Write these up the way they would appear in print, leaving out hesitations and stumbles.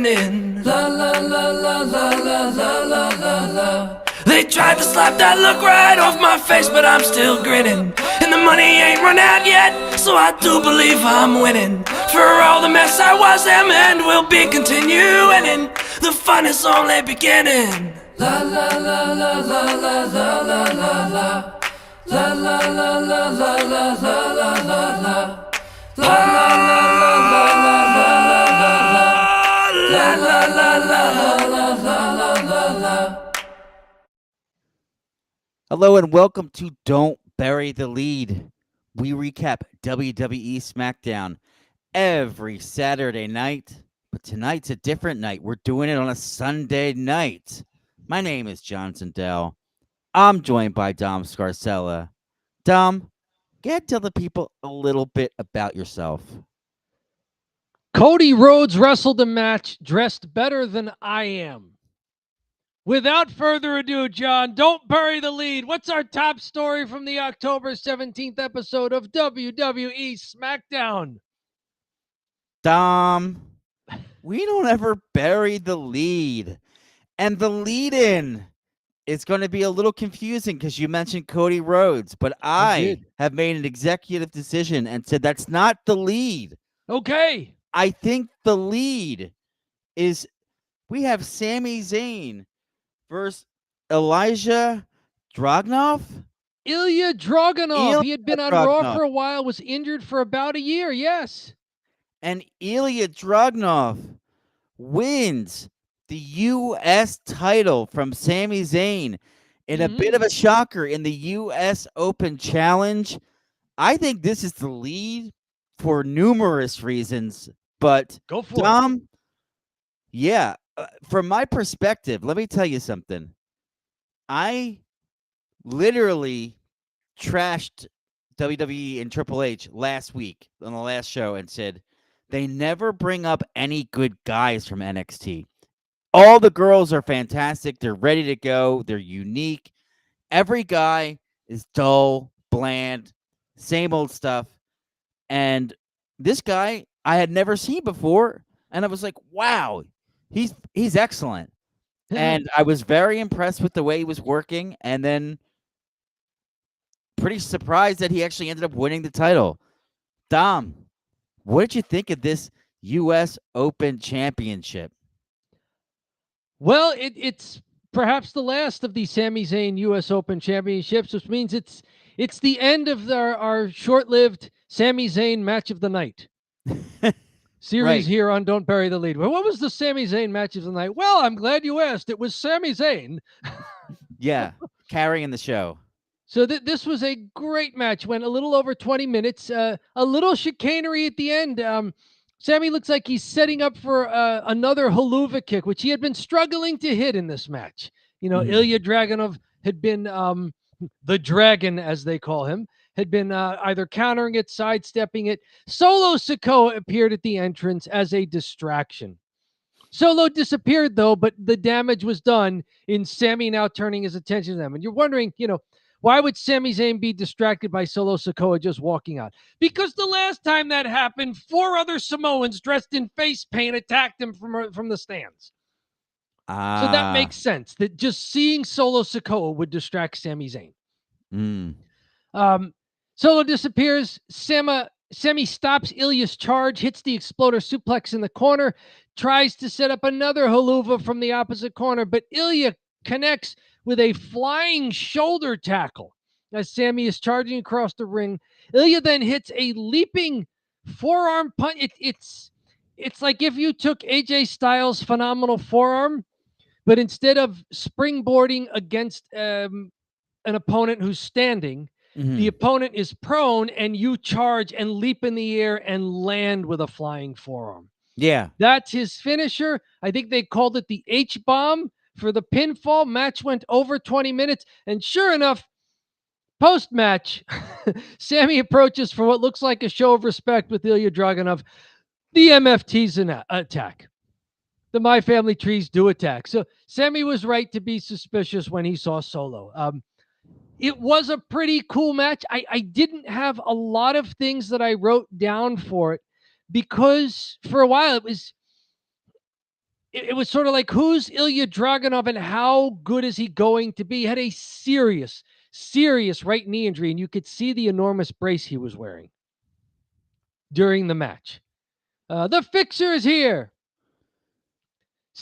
beginning. La la la la la la la la la la. They tried to slap that look right off my face, but I'm still grinning. And the money ain't run out yet, so I do believe I'm winning. For all the mess I was, am and will be continuing. And the fun is only beginning. La la la la la la la la la la. La la la la la la la la la la. La la la la la la la la la. La la la la la la la la. Hello and welcome to Don't Bury the Lead. We recap WWE Smackdown every Saturday night, but tonight's a different night. We're doing it on a Sunday night. My name is Johnson Dell. I'm joined by Dom Scarcella. Dom, get to tell the people a little bit about yourself. Cody Rhodes wrestled a match dressed better than I am. Without further ado, John, don't bury the lead. What's our top story from the October 17th episode of WWE Smackdown? Dom, we don't ever bury the lead. And the lead-in is going to be a little confusing because you mentioned Cody Rhodes, but I have made an executive decision and said that's not the lead. Okay. I think the lead is we have Sami Zayn versus Ilya Dragunov. Ilya Dragunov. He had been on Raw for a while, was injured for about a year, yes. And Ilya Dragunov wins the U.S. title from Sami Zayn in a bit of a shocker in the U.S. Open Challenge. I think this is the lead for numerous reasons, but go for Dom, it. Yeah, from my perspective, let me tell you something. I literally trashed WWE and Triple H last week on the last show and said they never bring up any good guys from NXT. All the girls are fantastic. They're ready to go. They're unique. Every guy is dull, bland, same old stuff. And this guy I had never seen before. And I was like, wow, he's excellent. And I was very impressed with the way he was working. And then pretty surprised that he actually ended up winning the title. Dom, what did you think of this U.S. Open Championship? Well, it's perhaps the last of the Sami Zayn U.S. Open Championships, which means it's the end of our short-lived Sami Zayn match of the night series here on Don't Bury the Lead. Well, what was the Sami Zayn match of the night? Well, I'm glad you asked. It was Sami Zayn. Yeah, carrying the show. So this was a great match. Went a little over 20 minutes. A little chicanery at the end. Sami looks like he's setting up for another haluva kick, which he had been struggling to hit in this match. You know, Ilya Dragunov had been the dragon, as they call him, had been either countering it, sidestepping it. Solo Sikoa appeared at the entrance as a distraction. Solo disappeared, though, but the damage was done in Sami now turning his attention to them. And you're wondering, why would Sami Zayn be distracted by Solo Sikoa just walking out? Because the last time that happened, 4 other Samoans dressed in face paint attacked him from the stands. So that makes sense, that just seeing Solo Sikoa would distract Sami Zayn. Solo disappears. Sami stops Ilya's charge, hits the exploder suplex in the corner, tries to set up another haluva from the opposite corner, but Ilya connects with a flying shoulder tackle as Sami is charging across the ring. Ilya then hits a leaping forearm punch. It's like if you took AJ Styles' phenomenal forearm, but instead of springboarding against an opponent who's standing, the opponent is prone and you charge and leap in the air and land with a flying forearm. Yeah. That's his finisher. I think they called it the H-bomb for the pinfall. Match went over 20 minutes. And sure enough, post-match, Sami approaches for what looks like a show of respect with Ilya Dragunov. The MFTs attack. The My Family Trees do attack. So Sami was right to be suspicious when he saw Solo. It was a pretty cool match. I didn't have a lot of things that I wrote down for it because for a while it was it was sort of like, who's Ilya Dragunov and how good is he going to be? He had a serious right knee injury, and you could see the enormous brace he was wearing during the match. The Fixer is here.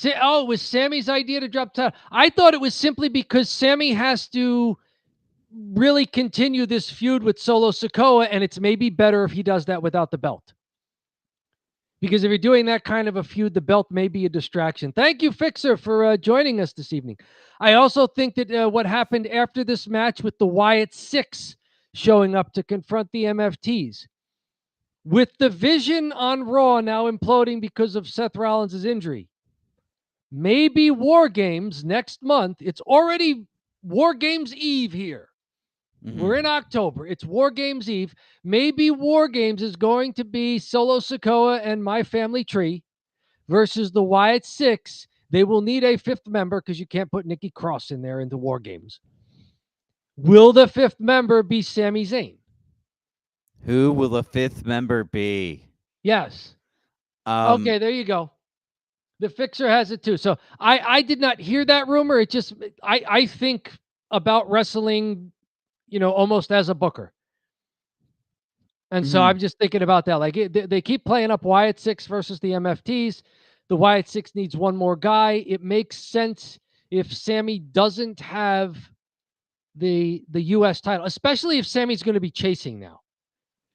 It was Sammy's idea to drop title. I thought it was simply because Sammy has to really continue this feud with Solo Sikoa, and it's maybe better if he does that without the belt. Because if you're doing that kind of a feud, the belt may be a distraction. Thank you, Fixer, for joining us this evening. I also think that what happened after this match with the Wyatt Six showing up to confront the MFTs, with the Vision on Raw now imploding because of Seth Rollins' injury, maybe War Games next month. It's already War Games Eve here. We're in October. It's War Games Eve. Maybe War Games is going to be Solo Sikoa and My Family Tree versus the Wyatt Six. They will need a fifth member because you can't put Nikki Cross in there into War Games. Will the fifth member be Sami Zayn? Who will the fifth member be? Yes. Okay, there you go. The Fixer has it too. So I did not hear that rumor. It just, I think about wrestling, almost as a booker. And so I'm just thinking about that. Like they keep playing up Wyatt Six versus the MFTs. The Wyatt Six needs one more guy. It makes sense if Sammy doesn't have the U.S. title, especially if Sammy's going to be chasing now,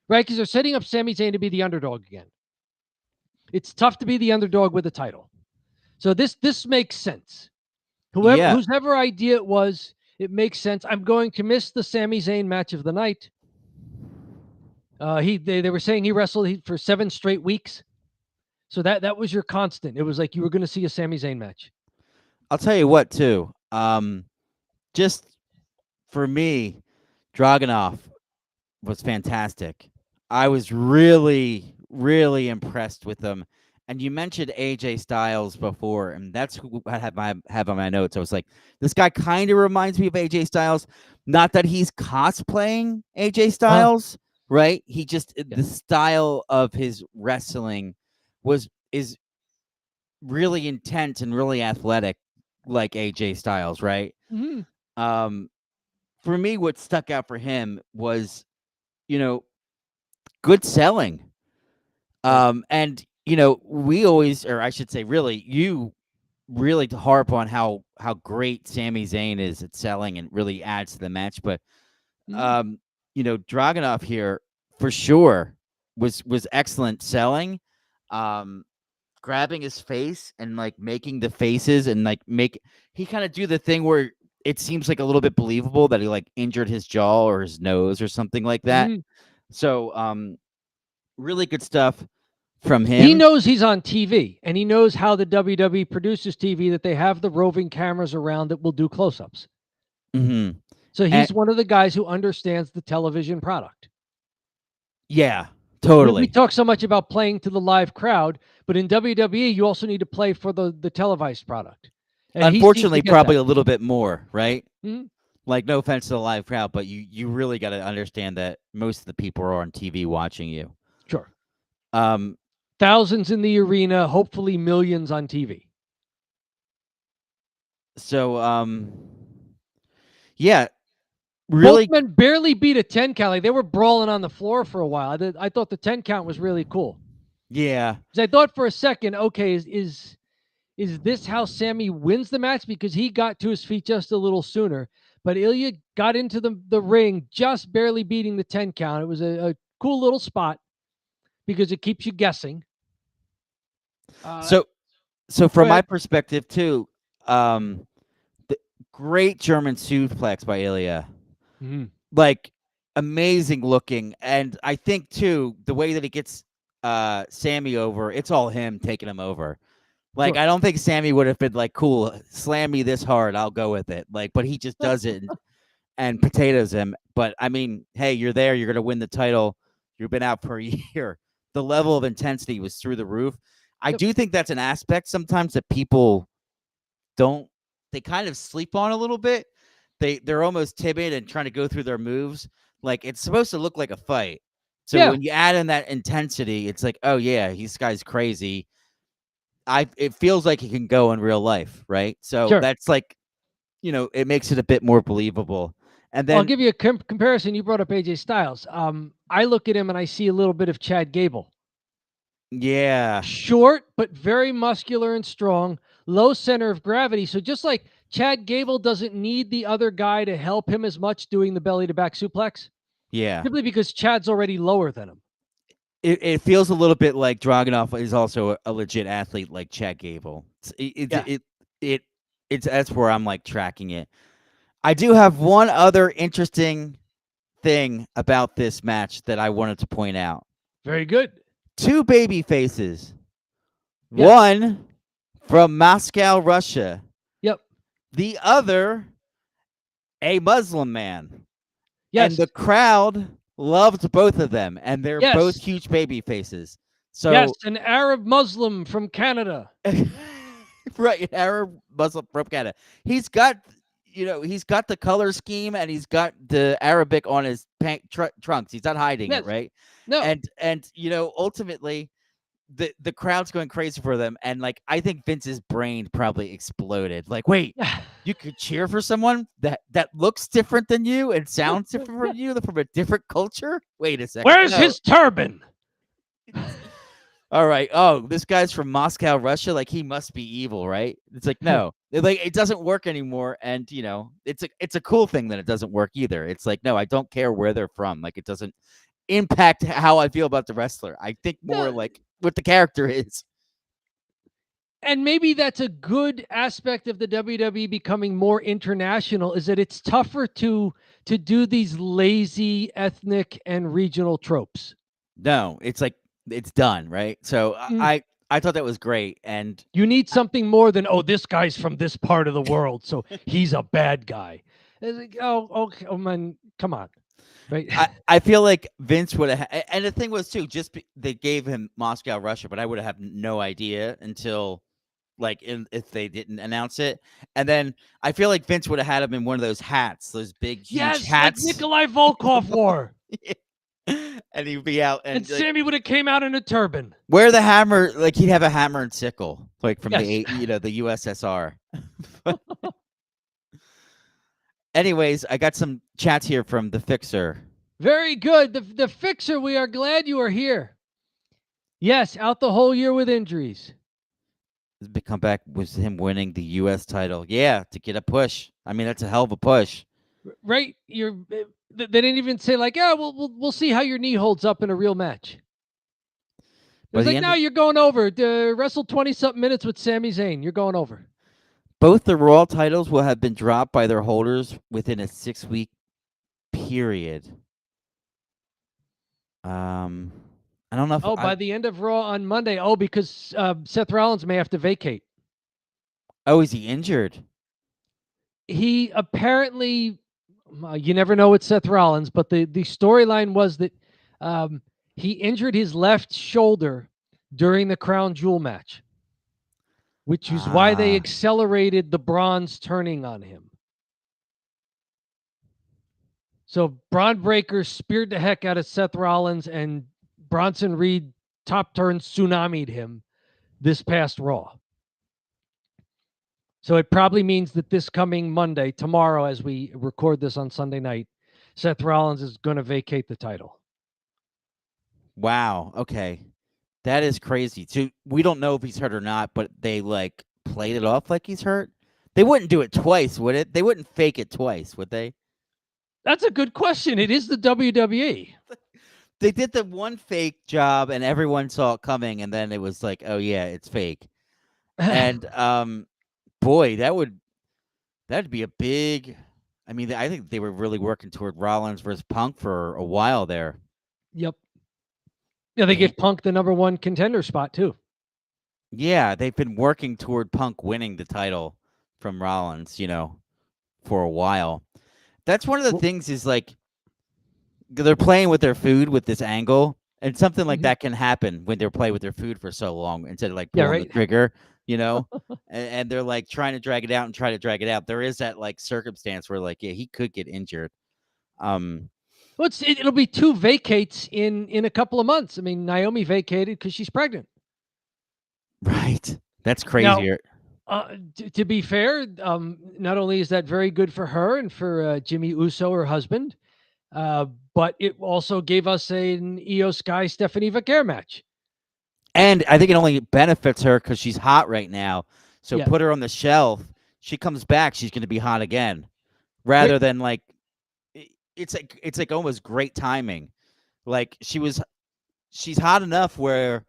right? Because they're setting up Sami Zayn to be the underdog again. It's tough to be the underdog with a title. So this makes sense. Whoever idea it was, it makes sense. I'm going to miss the Sami Zayn match of the night. They were saying he wrestled for 7 straight weeks. So that was your constant. It was like you were going to see a Sami Zayn match. I'll tell you what, too. Just for me, Dragunov was fantastic. I was really, really impressed with him. And you mentioned AJ Styles before, and that's who I have on my notes. I was like, this guy kind of reminds me of AJ Styles. Not that he's cosplaying AJ Styles, right? He just the style of his wrestling is really intense and really athletic, like AJ Styles, right? For me, what stuck out for him was, good selling. And we always, or I should say, really, you really harp on how great Sami Zayn is at selling and really adds to the match. But Dragunov here for sure was excellent selling, grabbing his face and like making the faces and like he kind of do the thing where it seems like a little bit believable that he like injured his jaw or his nose or something like that. So really good stuff from him. He knows he's on TV, and he knows how the WWE produces TV, that they have the roving cameras around that will do close-ups. So he's one of the guys who understands the television product. Yeah, totally. We talk so much about playing to the live crowd, but in WWE, you also need to play for the televised product. And unfortunately, probably a little bit more, right? Like, no offense to the live crowd, but you really got to understand that most of the people are on TV watching you. Sure. Thousands in the arena, hopefully millions on TV. So, yeah, really. Both men barely beat a 10 count. Like, they were brawling on the floor for a while. I thought the 10 count was really cool. Yeah. Because I thought for a second, okay, is this how Sammy wins the match? Because he got to his feet just a little sooner. But Ilya got into the ring, just barely beating the 10 count. It was a cool little spot because it keeps you guessing. So from my perspective too, the great German suplex by Ilya, like amazing looking, and I think too the way that he gets Sammy over, it's all him taking him over. Like, I don't think Sammy would have been like, cool, slam me this hard, I'll go with it. Like, but he just does it and potatoes him. But I mean, hey, you're there, you're gonna win the title. You've been out for a year. The level of intensity was through the roof. I do think that's an aspect sometimes that people they kind of sleep on a little bit. They're almost timid and trying to go through their moves. Like, it's supposed to look like a fight. So when you add in that intensity, it's like, oh yeah, this guy's crazy. it feels like it can go in real life, right? So Sure. that's like, it makes it a bit more believable. And I'll then give you a comparison. You brought up AJ Styles. I look at him and I see a little bit of Chad Gable. yeah, Short, but very muscular and strong, low center of gravity. So just like Chad Gable doesn't need the other guy to help him as much doing the belly to back suplex, yeah. simply because Chad's already lower than him. It feels a little bit like Dragunov is also a legit athlete like Chad Gable. Yeah. It's that's where I'm like tracking it. I do have one other interesting thing about this match that I wanted to point out. Very good. Two baby faces. Yes. One from Moscow, Russia. Yep. The other, a Muslim man. Yes. And the crowd loved both of them, and they're both Yes. huge baby faces. So Yes, an Arab Muslim from Canada. right, an Arab Muslim from Canada. He's got, he's got the color scheme, and he's got the Arabic on his trunks. He's not hiding Yes. it, right? No. And ultimately, the crowd's going crazy for them, and like I think Vince's brain probably exploded. Like, wait, you could cheer for someone that looks different than you and sounds different from you, from a different culture? Wait a second. Where's his turban? All right. Oh, this guy's from Moscow, Russia. Like, he must be evil, right? It's like, no, like it doesn't work anymore. And it's a cool thing that it doesn't work either. It's like, no, I don't care where they're from. Like, it doesn't impact how I feel about the wrestler. I think more like what the character is. And maybe that's a good aspect of the WWE becoming more international, is that it's tougher to do these lazy ethnic and regional tropes. No, it's like it's done, right? So I thought that was great, and you need something more than, oh, this guy's from this part of the world, so he's a bad guy. It's like, oh, okay, oh man, come on, right? I feel like Vince would have, and the thing was too, they gave him Moscow, Russia, but I would have no idea until like if they didn't announce it, and then I feel like Vince would have had him in one of those hats, those big huge hats, like Nikolai Volkov wore. And he'd be out, and Sammy would have came out in a turban. Wear the hammer, like he'd have a hammer and sickle, like from the USSR. Anyways, I got some chats here from the Fixer. Very good. The Fixer, we are glad you are here. Yes, out the whole year with injuries. His big comeback was him winning the U.S. title. Yeah, to get a push. I mean, that's a hell of a push. Right? They didn't even say like, yeah, we'll see how your knee holds up in a real match. It was like, no, you're going over. Wrestle 20-something minutes with Sami Zayn. You're going over. Both the Raw titles will have been dropped by their holders within a 6-week period. I don't know if by the end of Raw on Monday. Oh, because Seth Rollins may have to vacate. Oh, is he injured? He apparently, you never know with Seth Rollins, but the storyline was that he injured his left shoulder during the Crown Jewel match, which is why they accelerated the Braun's turning on him. So Braun Breaker speared the heck out of Seth Rollins, and Bronson Reed top turn tsunami'd him this past Raw. So it probably means that this coming Monday, tomorrow, as we record this on Sunday night, Seth Rollins is going to vacate the title. Wow. Okay. That is crazy. So we don't know if he's hurt or not, but they like played it off like he's hurt. They wouldn't do it twice, would it? They wouldn't fake it twice, would they? That's a good question. It is the WWE. They did the one fake job and everyone saw it coming, and then it was like, oh yeah, it's fake. And boy, that'd be a big, I mean, I think they were really working toward Rollins versus Punk for a while there. Yep. Yeah, they give Punk the number one contender spot too. Yeah, they've been working toward Punk winning the title from Rollins, for a while. That's one of the things is like they're playing with their food with this angle, and something like that can happen when they're playing with their food for so long instead of like pulling the trigger, and they're like trying to drag it out and try to drag it out. There is that like circumstance where like, yeah, he could get injured. Well, it'll be 2 vacates in a couple of months. I mean, Naomi vacated because she's pregnant. Right. That's Now, crazier. to be fair, not only is that very good for her and for Jimmy Uso, her husband, but it also gave us an Io Sky Stephanie Vaquer match. And I think it only benefits her because she's hot right now. So Yeah. put her on the shelf. She comes back, she's going to be hot again. Rather than like, it's like almost great timing. Like she's hot enough where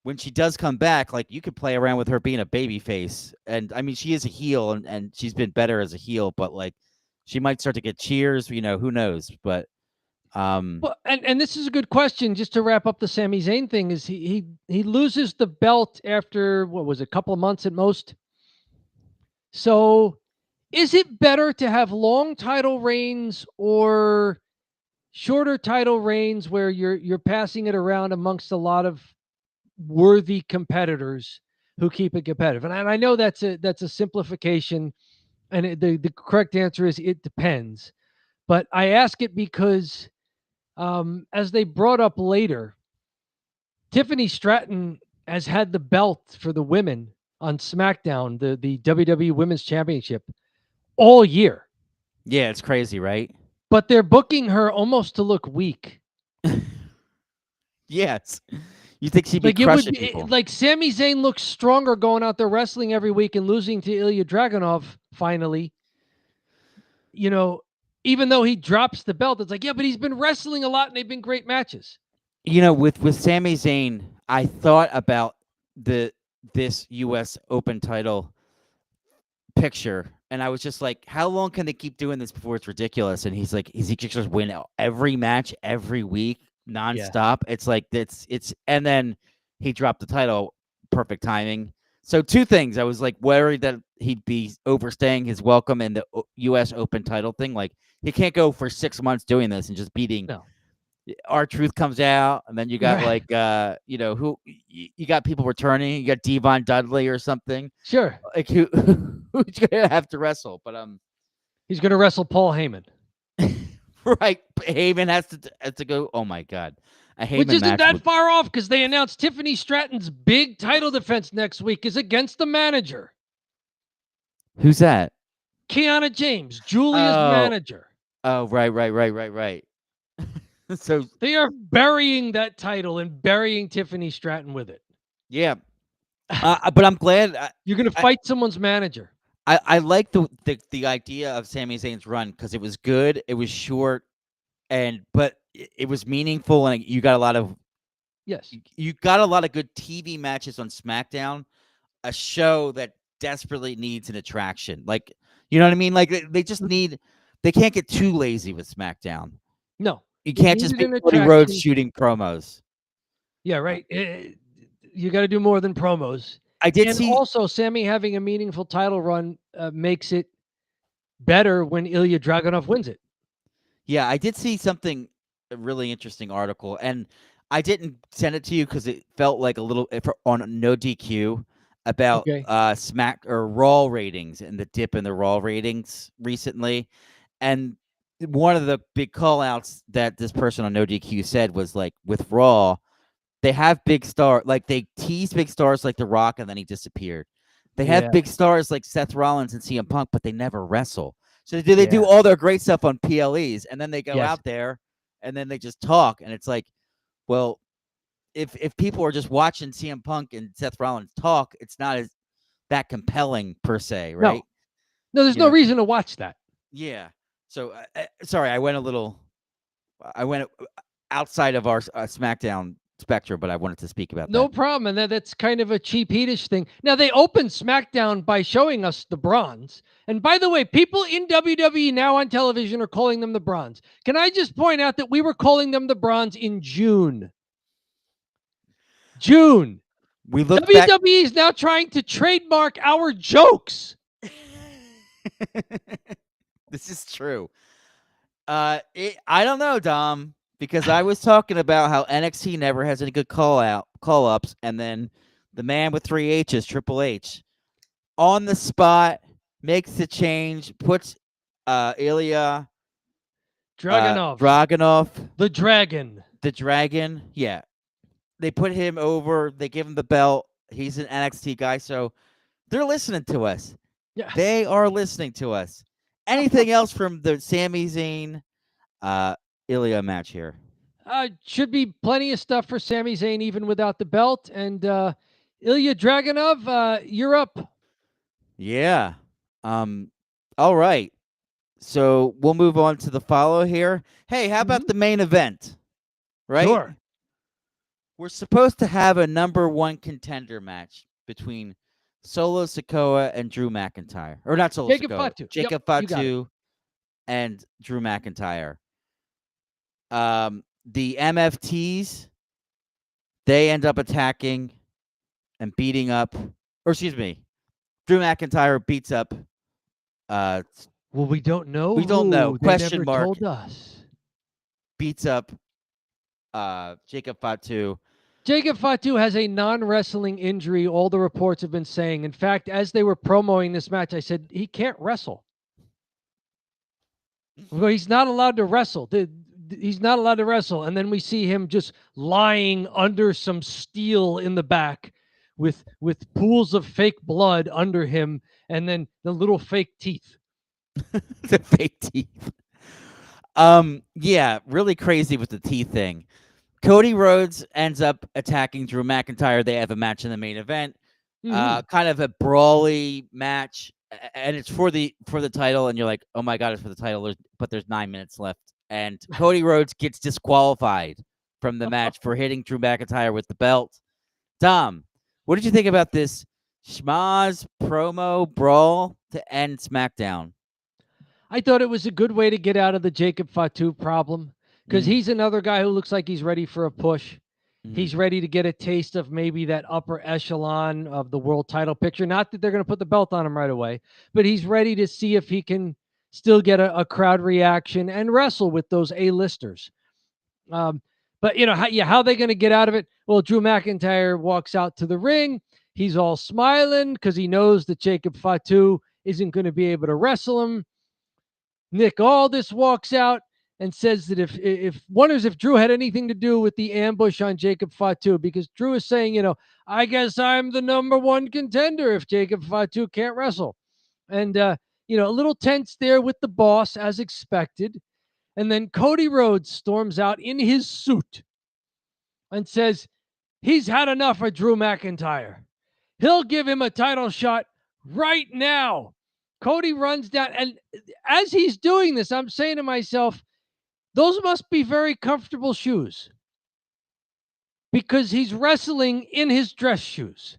when she does come back, like you could play around with her being a baby face. And I mean, she is a heel and she's been better as a heel, but like she might start to get cheers, who knows? But Well, and this is a good question just to wrap up the Sami Zayn thing. Is he loses the belt after what was it, a couple of months at most? So is it better to have long title reigns or shorter title reigns where you're passing it around amongst a lot of worthy competitors who keep it competitive? And I know that's a simplification, and the correct answer is it depends. But I ask it because, as they brought up later, Tiffany Stratton has had the belt for the women on SmackDown, the WWE Women's Championship, all year. yeah, it's crazy, right? But they're booking her almost to look weak. Yes. You think she'd be Like it crushing would, people? like Sami Zayn looks stronger going out there wrestling every week and losing to Ilya Dragunov finally. You know, even though he drops the belt, it's like, yeah, but he's been wrestling a lot and they've been great matches. With Sami Zayn, I thought about this U.S. Open title picture, and I was just like, how long can they keep doing this before it's ridiculous? And he's like, is he just win every match every week nonstop? It's like it's and then he dropped the title, perfect timing. So two things, I was like worried that he'd be overstaying his welcome in the U.S. Open title thing. Like he can't go for 6 months doing this and just beating. No. R-Truth comes out, and then you got Right. like who you got people returning. You got Devon Dudley or something. Sure. Like who's gonna have to wrestle? But He's going to wrestle Paul Heyman. right, Heyman has to go. Oh my god, a Heyman Which isn't match that would- far off because they announced Tiffany Stratton's big title defense next week is against the manager, Who's that? Kiana James, Julia's Oh. manager. Oh, right. So They are burying that title and burying Tiffany Stratton with it. yeah, but I'm glad. You're going to fight someone's manager. I like the idea of Sami Zayn's run because it was good. It was short, but it was meaningful, and you got a lot of Yes. you got a lot of good TV matches on SmackDown, a show that desperately needs an attraction. Like, you know what I mean? Like they just need. They can't get too lazy with SmackDown. No. You can't just needed make an Cody Rhodes attraction. shooting promos. Yeah, right. You got to do more than promos. I did And see. also, Sammy having a meaningful title run makes it better when Ilya Dragunov wins it. Yeah, I did see something, a really interesting article, and I didn't send it to you because it felt like a little on No DQ about Okay. Smack or Raw ratings and the dip in the Raw ratings recently. And one of the big call outs that this person on No DQ said was like with Raw, they have big star, like they tease big stars like The Rock, and then he disappeared. They have Yeah. big stars like Seth Rollins and CM Punk, but they never wrestle. So they do Yeah. all their great stuff on PLEs, and then they go Yes. out there, and then they just talk, and it's like, well, if people are just watching CM Punk and Seth Rollins talk, it's not as that compelling per se, right? No, there's You no know? reason to watch that. Yeah. So sorry, I went outside of our SmackDown spectrum, but I wanted to speak about No that. problem. And that's kind of a cheap heatish thing. Now, they opened SmackDown by showing us the bronze. And by the way, people in WWE now on television are calling them the bronze. Can I just point out that we were calling them the bronze in June? June. We look back. WWE is now trying to trademark our jokes. This is true. I don't know, Dom, because I was talking about how NXT never has any good call ups, and then the man with 3 H's, Triple H, on the spot makes the change, puts Ilya Dragunov. The Dragon. the Dragon. Yeah, they put him over. They give him the belt. He's an NXT guy, so They're listening to us. Yeah. They are listening to us. Anything else from the Sami Zayn Ilya match here? Should be plenty of stuff for Sami Zayn even without the belt. And Ilya Dragunov, you're up. Yeah. All right. So we'll move on to the follow here. Hey, how about the main event? Right? Sure. We're supposed to have a number one contender match between Solo Sikoa and Drew McIntyre. Or not Solo Jacob Sikoa. Fatu. Jacob Yep, you got it. Fatu and Drew McIntyre. The MFTs, they end up attacking and beating up, or excuse me, Drew McIntyre beats up. Well, we don't know. We don't know. They Question never mark. told us. Beats up Jacob Fatu. Jacob Fatu has a non-wrestling injury. All the reports have been saying. In fact, as they were promoting this match, I said he can't wrestle. Well, he's not allowed to wrestle. He's not allowed to wrestle. And then we see him just lying under some steel in the back with pools of fake blood under him and then the little fake teeth. The fake teeth. Yeah, really crazy with the teeth thing. Cody Rhodes ends up attacking Drew McIntyre. They have a match in the main event. Kind of a brawly match, and it's for the title, and you're like, oh my god, it's for the title, but there's 9 minutes left, and Cody Rhodes gets disqualified from the match for hitting Drew McIntyre with the belt. Dom, what did you think about this schmaz promo brawl to end SmackDown? I thought it was a good way to get out of the Jacob Fatu problem because he's another guy who looks like he's ready for a push. He's ready to get a taste of maybe that upper echelon of the world title picture. Not that they're going to put the belt on him right away, but he's ready to see if he can still get a crowd reaction and wrestle with those A-listers. But, you know, how are they going to get out of it? Well, Drew McIntyre walks out to the ring. He's all smiling because he knows that Jacob Fatu isn't going to be able to wrestle him. Nick Aldis walks out and says that if wonders if Drew had anything to do with the ambush on Jacob Fatu, because Drew is saying, you know, I guess I'm the number one contender if Jacob Fatu can't wrestle. And, you know, a little tense there with the boss as expected. And then Cody Rhodes storms out in his suit and says he's had enough of Drew McIntyre. He'll give him a title shot right now. Cody runs down, and as he's doing this, I'm saying to myself, those must be very comfortable shoes because he's wrestling in his dress shoes.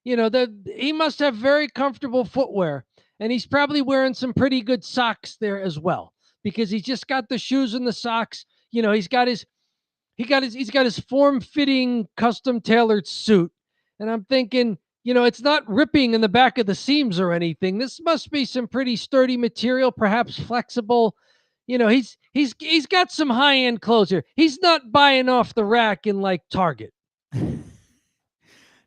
You know, he must have very comfortable footwear, and he's probably wearing some pretty good socks there as well because he's just got the shoes and the socks. You know, he's got his form-fitting, custom-tailored suit, and I'm thinking, you know, it's not ripping in the back of the seams or anything. This must be some pretty sturdy material, perhaps flexible. You know, he's got some high-end clothes here. He's not buying off the rack in like Target.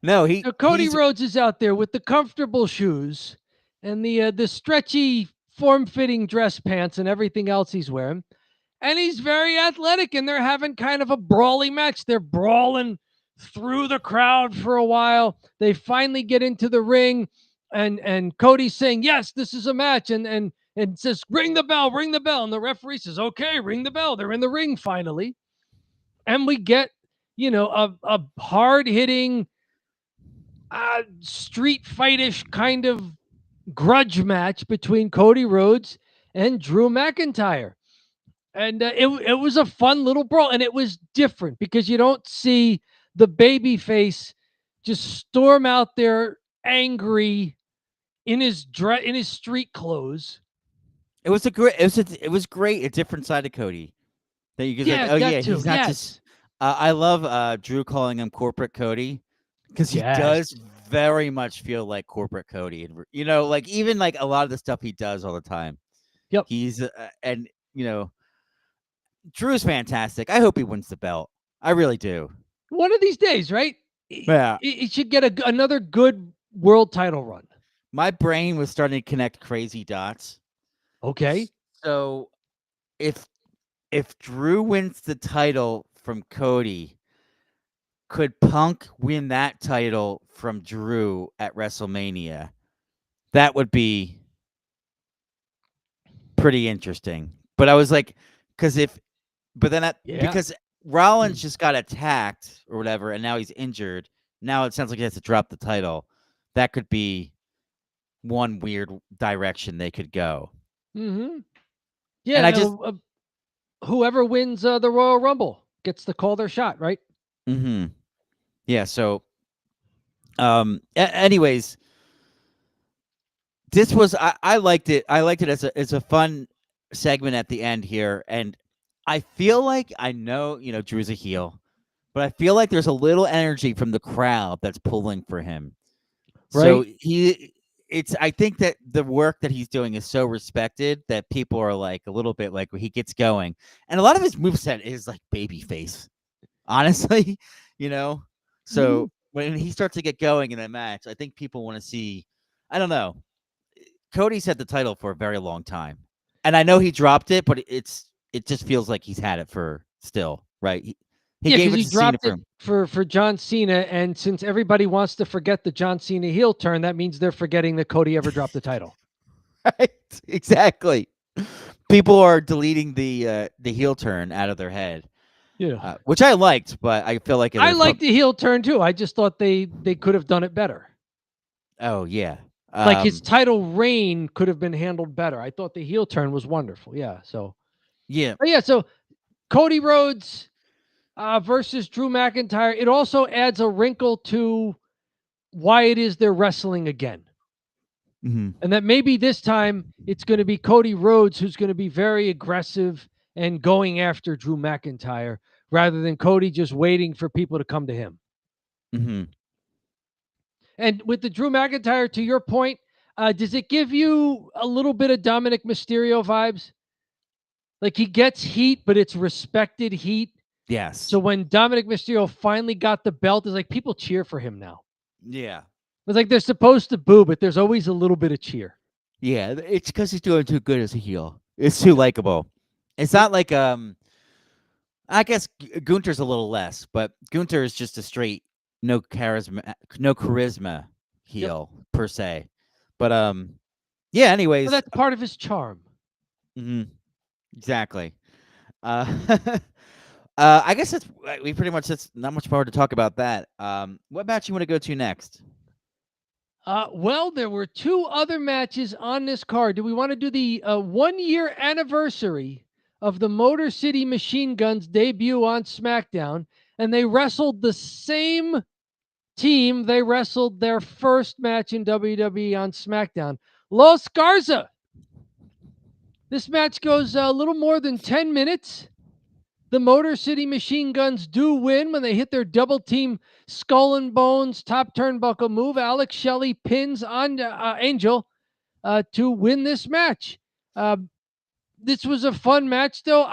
No, Cody Rhodes is out there with the comfortable shoes and the stretchy, form-fitting dress pants and everything else he's wearing. And he's very athletic, and they're having kind of a brawly match. They're brawling through the crowd for a while. They finally get into the ring, and Cody's saying, yes, this is a match, and says, ring the bell. And the referee says, okay, ring the bell. They're in the ring finally. And we get, you know, a hard-hitting, street fightish kind of grudge match between Cody Rhodes and Drew McIntyre. And it was a fun little brawl, and it was different because you don't see the babyface just storm out there angry in his street clothes. It was great. A different side of Cody that you could he's not just. I love Drew calling him Corporate Cody because he does very much feel like Corporate Cody, and you know, like even like a lot of the stuff he does all the time. Yep, he's and you know, Drew's fantastic. I hope he wins the belt. I really do. One of these days, right? Yeah, he should get another good world title run. My brain was starting to connect crazy dots. Okay. So if Drew wins the title from Cody, could Punk win that title from Drew at WrestleMania? That would be pretty interesting. But I was like, because because Rollins just got attacked or whatever, and now he's injured. Now it sounds like he has to drop the title. That could be one weird direction they could go. Mm-hmm. And Yeah, I just, whoever wins the Royal Rumble gets to call their shot, right? yeah. So, anyways, this was I liked it. I liked it as a fun segment at the end here, and I feel like I know Drew's a heel, but I feel like there's a little energy from the crowd that's pulling for him. So Right. I think that the work that he's doing is so respected that people are like a little bit like he gets going, and a lot of his moveset is like babyface, honestly, you know. So when he starts to get going in a match, I think people want to see. I don't know. Cody's had the title for a very long time, and I know he dropped it, but it just feels like he's had it for still, right? He Yeah, gave because it he to Cena dropped it for John Cena, and since everybody wants to forget the John Cena heel turn, that means they're forgetting that Cody ever dropped the title. right, exactly. People are deleting the heel turn out of their head, Yeah. which I liked, but I feel like I like the heel turn too. I just thought they could have done it better. Oh yeah, Like his title reign could have been handled better. I thought the heel turn was wonderful. Yeah. So, yeah. but yeah. So Cody Rhodes versus Drew McIntyre. It also adds a wrinkle to why it is they're wrestling again. Mhm. And that maybe this time it's going to be Cody Rhodes who's going to be very aggressive and going after Drew McIntyre rather than Cody just waiting for people to come to him. Mhm. And with the Drew McIntyre, to your point, does it give you a little bit of Dominic Mysterio vibes? Like he gets heat, but it's respected heat. Yes. So when Dominic Mysterio finally got the belt, it's like people cheer for him now. Yeah. It's like they're supposed to boo, but there's always a little bit of cheer. Yeah. It's because he's doing too good as a heel. It's too likable. It's not like I guess Gunter's a little less, but Gunter is just a straight no charisma Yep. heel per se. But yeah. Well, Anyways, that's part of his charm. exactly. Uh, I guess we pretty much that's not much more to talk about that. What match you want to go to next? Well, there were two other matches on this card. Do we want to do the 1 year anniversary of the Motor City Machine Guns debut on SmackDown? And they wrestled the same team they wrestled their first match in WWE on SmackDown. Los Garza. This match goes a little more than 10 minutes. The Motor City Machine Guns do win when they hit their double team skull and bones top turnbuckle move. Alex Shelley pins on Angel to win this match. This was a fun match, though.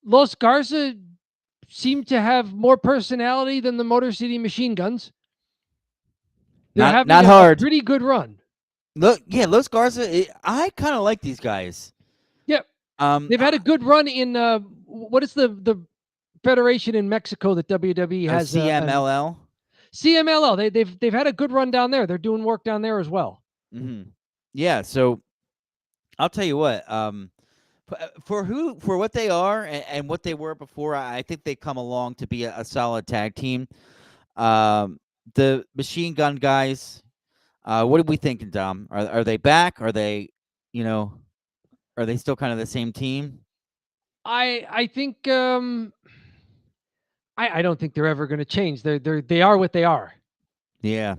Los Garza seemed to have more personality than the Motor City Machine Guns. They're having Not a hard. pretty good run. Look, yeah, Los Garza. I kind of like these guys. Yep. They've had a good run in what is the federation in Mexico that WWE has? CMLL. CMLL. They've had a good run down there. They're doing work down there as well. Yeah. So I'll tell you what. For what they are and what they were before, I think they come along to be a solid tag team. The Machine Gun guys. What are we thinking, Dom? Are they back? Are they, are they still kind of the same team? I think I don't think they're ever going to change. They are what they are. Yeah.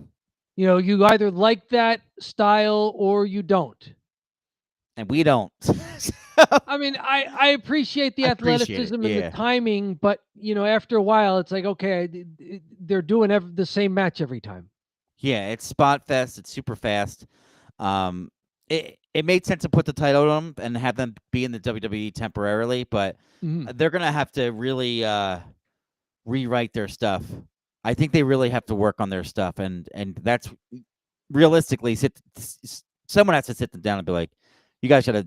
You either like that style or you don't. And we don't. I mean, I appreciate the athleticism and the timing, but after a while, it's like, okay, they're doing the same match every time. Yeah, it's spot fest. It's super fast. It made sense to put the title on them and have them be in the WWE temporarily, but they're gonna have to really rewrite their stuff. I think they really have to work on their stuff, and that's realistically someone has to sit them down and be like, you guys got to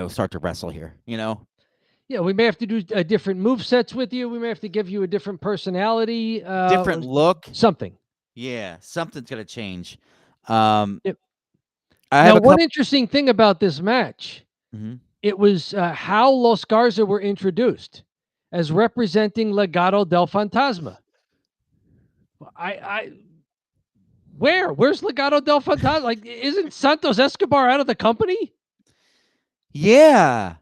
start to wrestle here. Yeah, we may have to do different move sets with you. We may have to give you a different personality, different look, something. Yeah, something's gonna change. Yep. I Now, have a one couple. interesting thing about this match, it was how Los Garza were introduced as representing Legado del Fantasma. I where's Legado del Fantasma? Like, isn't Santos Escobar out of the company? Yeah,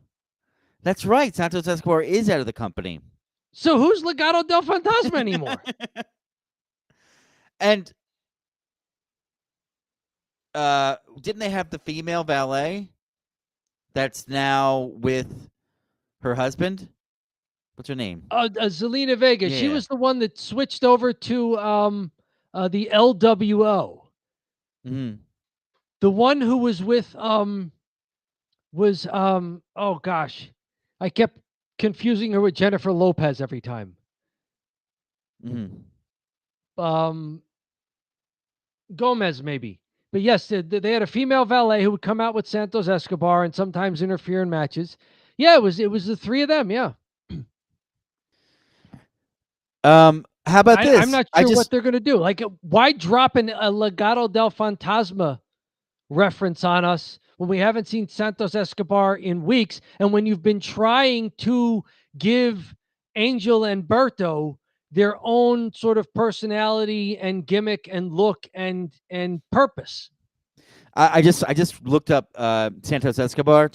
that's right. Santos Escobar is out of the company. So who's Legado del Fantasma anymore? And didn't they have the female valet that's now with her husband? What's her name? Zelina Vega. She Yeah. was the one that switched over to the LWO. Mm-hmm. The one who was with was oh gosh, I kept confusing her with Jennifer Lopez every time. Mm-hmm. Gomez maybe. But yes, they had a female valet who would come out with Santos Escobar and sometimes interfere in matches. Yeah, it was the three of them. Yeah. How about this? I'm not sure what they're going to do. Like, why drop a Legado del Fantasma reference on us when we haven't seen Santos Escobar in weeks, and when you've been trying to give Angel and Berto their own sort of personality and gimmick and look and purpose. I just looked up Santos Escobar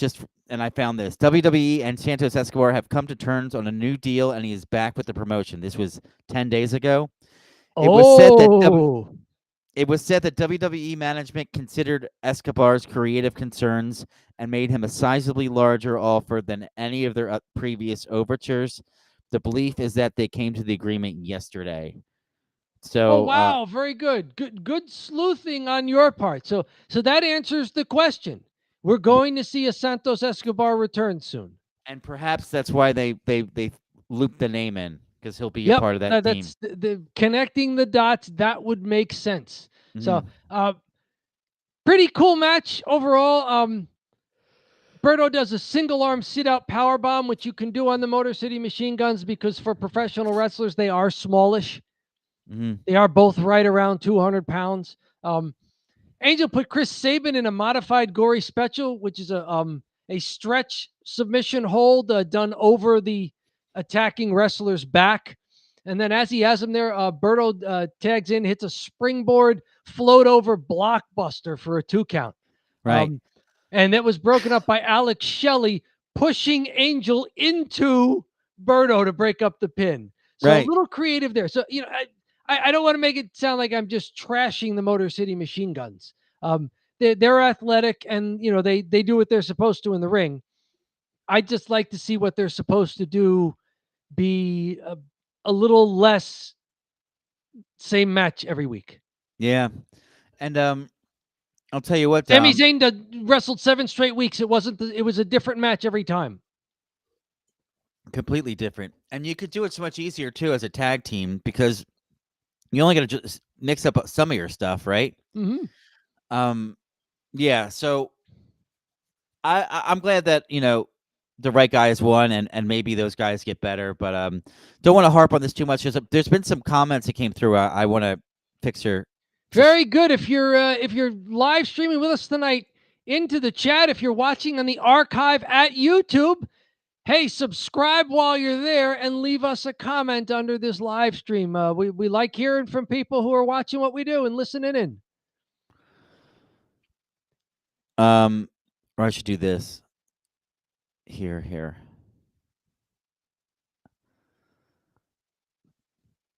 and I found this. WWE and Santos Escobar have come to terms on a new deal, and he is back with the promotion. This was 10 days ago. It was said that WWE management considered Escobar's creative concerns and made him a sizably larger offer than any of their previous overtures. The belief is that they came to the agreement yesterday. So, wow, very good. Good sleuthing on your part. So that answers the question. We're going to see a Santos Escobar return soon. And perhaps that's why they looped the name in, because he'll be a part of that team. That's the connecting the dots. That would make sense. Mm-hmm. So, pretty cool match overall. Berto does a single arm sit out power bomb, which you can do on the Motor City Machine Guns because for professional wrestlers they are smallish. Mm-hmm. They are both right around 200 pounds. Angel put Chris Sabin in a modified gory special, which is a stretch submission hold done over the attacking wrestler's back. And then as he has him there, Berto tags in, hits a springboard float over blockbuster for a 2 count. Right. And that was broken up by Alex Shelley pushing Angel into Berto to break up the pin. So a little creative there. So, I don't want to make it sound like I'm just trashing the Motor City Machine Guns. They're athletic and, they do what they're supposed to in the ring. I just like to see what they're supposed to do be a little less same match every week. Yeah. And I'll tell you what. Sami Zayn wrestled 7 straight weeks. It was a different match every time. Completely different. And you could do it so much easier too as a tag team because you only got to just mix up some of your stuff, right? Mm-hmm. Yeah. So I'm glad that the right guys won, and maybe those guys get better. But don't want to harp on this too much. There's been some comments that came through. I want to fix your. Very good. If you're live streaming with us tonight into the chat, if you're watching on the archive at YouTube, hey, subscribe while you're there and leave us a comment under this live stream. We like hearing from people who are watching what we do and listening in. Or I should do this. Here.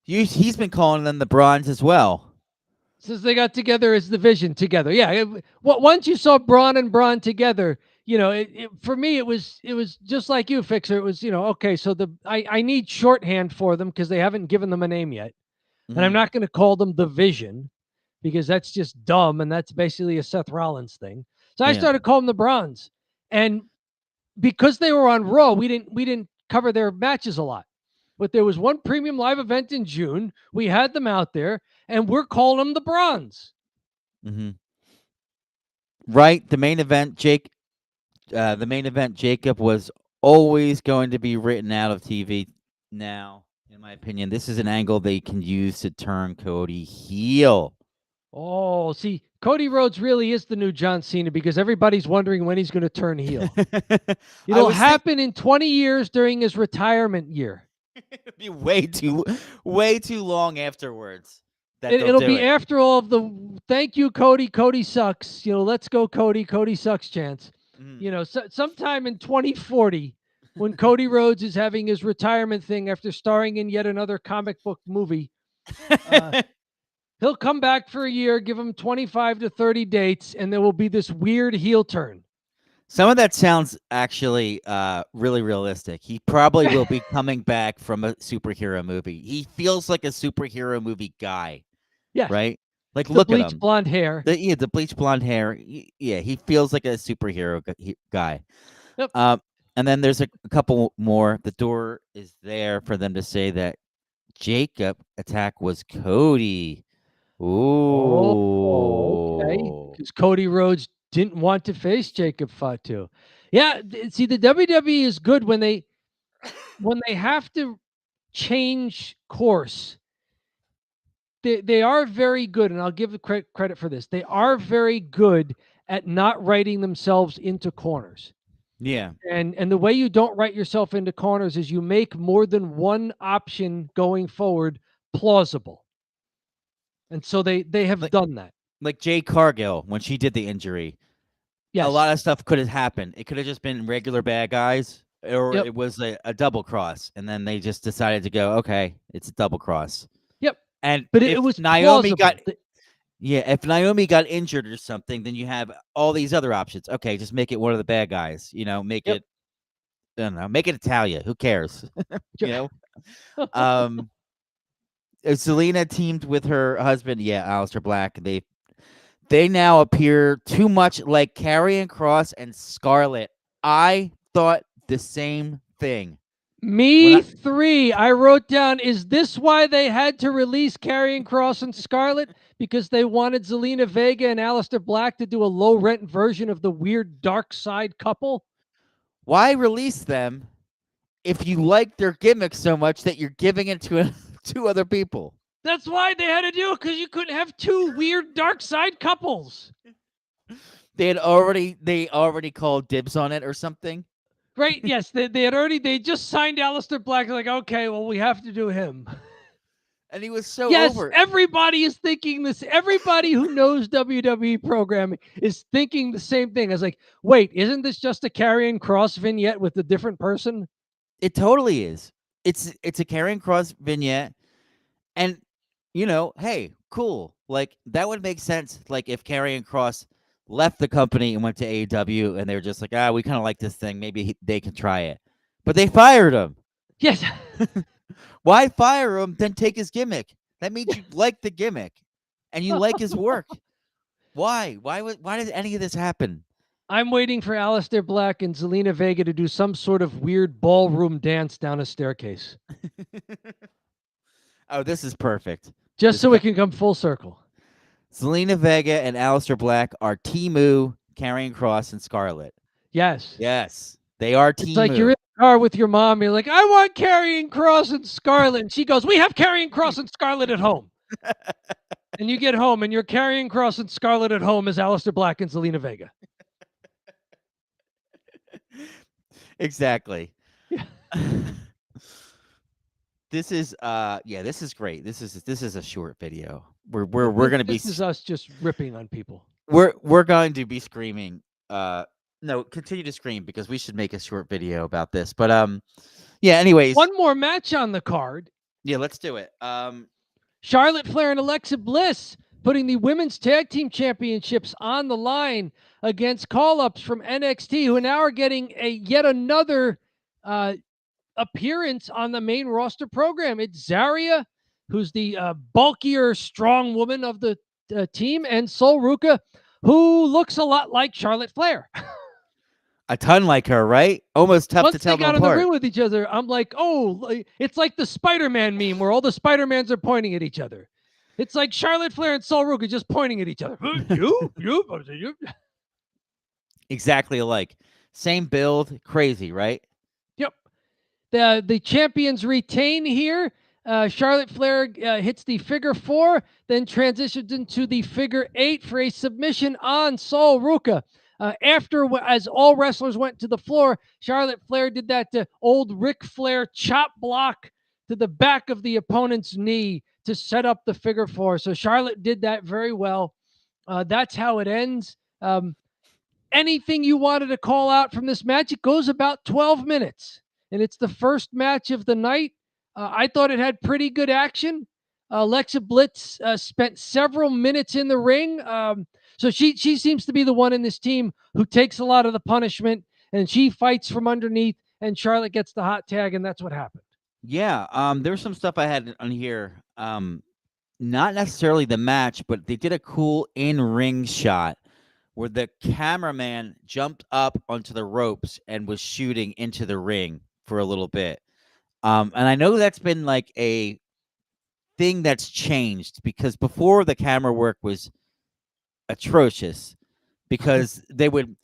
He's been calling them the Bronze as well. Since they got together as the Vision together. Yeah. Once you saw Braun and Braun together, for me, it was just like you, Fixer. It was, okay, so I need shorthand for them because they haven't given them a name yet. Mm-hmm. And I'm not going to call them the Vision because that's just dumb. And that's basically a Seth Rollins thing. So I started calling them the Bronze. And because they were on Raw, we didn't cover their matches a lot. But there was one premium live event in June. We had them out there, and we're calling them the Bronze. Mm-hmm. Right. The main event, Jacob, was always going to be written out of TV now, in my opinion. This is an angle they can use to turn Cody heel. Oh, see, Cody Rhodes really is the new John Cena because everybody's wondering when he's going to turn heel. I It'll was happen in 20 years during his retirement year. it'd be way too long afterwards that they'll It'll do be it. after all of the thank you, Cody. Cody sucks. Let's go, Cody. Cody sucks chance. Mhm. Sometime in 2040, when Cody Rhodes is having his retirement thing after starring in yet another comic book movie, he'll come back for a year, give him 25 to 30 dates, and there will be this weird heel turn. Some of that sounds actually really realistic. He probably will be coming back from a superhero movie. He feels like a superhero movie guy, Yes. right? Like, The look at bleach him. blonde hair. The bleach blonde hair. Yeah, he feels like a superhero guy. Yep. And then there's a couple more. The door is there for them to say that Jacob attack was Cody. Oh, okay. Ooh. Because Cody Rhodes didn't want to face Jacob Fatu. Yeah, see, the WWE is good when they have to change course. They are very good, and I'll give the credit for this. They are very good at not writing themselves into corners. Yeah. And the way you don't write yourself into corners is you make more than one option going forward plausible. And so they have done that. Like Jay Cargill when she did the injury. Yes. A lot of stuff could have happened. It could have just been regular bad guys, or Yep. it was a double cross, and then they just decided to go, okay, it's a double cross. Yep. And But if it was Naomi plausible. if Naomi got injured or something, then you have all these other options. Okay, just make it one of the bad guys. Make Yep. it. I don't know. Make it Italia. Who cares? Zelina teamed with her husband. Yeah, Aleister Black. They now appear too much like Karrion Kross and Scarlett. I thought the same thing. Me three. I wrote down, is this why they had to release Karrion Kross and Scarlett? Because they wanted Zelina Vega and Aleister Black to do a low-rent version of the weird dark side couple? Why release them if you like their gimmick so much that you're giving it to two other people? That's why they had to do it, because you couldn't have two weird dark side couples. They already called dibs on it or something. Right? Yes, they just signed Aleister Black. Like, okay, well, we have to do him. And he was so over. Everybody is thinking this. Everybody who knows WWE programming is thinking the same thing. I was like, wait, isn't this just a Karrion Kross vignette with a different person? It totally is. It's a Karrion Kross vignette, and hey, cool. Like that would make sense. Like if Karrion Kross left the company and went to AEW, and they were just like, we kind of like this thing. Maybe they can try it. But they fired him. Yes. Why fire him? Then take his gimmick. That means you like the gimmick, and you like his work. Why? Why did any of this happen? I'm waiting for Aleister Black and Zelina Vega to do some sort of weird ballroom dance down a staircase. Oh, this is perfect. Just so we can come full circle. Zelina Vega and Aleister Black are Timu, Karrion Kross, and Scarlett. Yes. Yes. They are Timu. It's like you're in the car with your mom. You're like, I want Karrion Kross and Scarlett. And she goes, we have Karrion Kross and Scarlett at home. And you get home, and you're Karrion Kross and Scarlett at home as Aleister Black and Zelina Vega. Exactly. Yeah. This is great. This is a short video. We're going to be. This is us just ripping on people. We're going to be screaming. No, continue to scream because we should make a short video about this. But yeah. Anyways, one more match on the card. Yeah, let's do it. Charlotte Flair and Alexa Bliss putting the women's tag team championships on the line against call-ups from NXT, who now are getting yet another appearance on the main roster program. It's Zarya, who's the bulkier, strong woman of the team, and Sol Ruka, who looks a lot like Charlotte Flair. A ton like her, right? Almost tough Once to tell they got them apart. in the ring with each other, I'm like, oh, it's like the Spider-Man meme where all the Spider-Mans are pointing at each other. It's like Charlotte Flair and Sol Ruka just pointing at each other. You. Exactly alike. Same build. Crazy, right? Yep. The champions retain here. Charlotte Flair hits the figure 4, then transitions into the figure 8 for a submission on Sol Ruca. As all wrestlers went to the floor, Charlotte Flair did that old Ric Flair chop block to the back of the opponent's knee to set up the figure 4. So Charlotte did that very well. That's how it ends. Anything you wanted to call out from this match? It goes about 12 minutes, and it's the first match of the night. I thought it had pretty good action. Alexa Bliss spent several minutes in the ring. So she seems to be the one in this team who takes a lot of the punishment, and she fights from underneath, and Charlotte gets the hot tag, and that's what happened. Yeah, there's some stuff I had on here. Not necessarily the match, but they did a cool in-ring shot where the cameraman jumped up onto the ropes and was shooting into the ring for a little bit. And I know that's been like a thing that's changed, because before the camera work was atrocious, because they would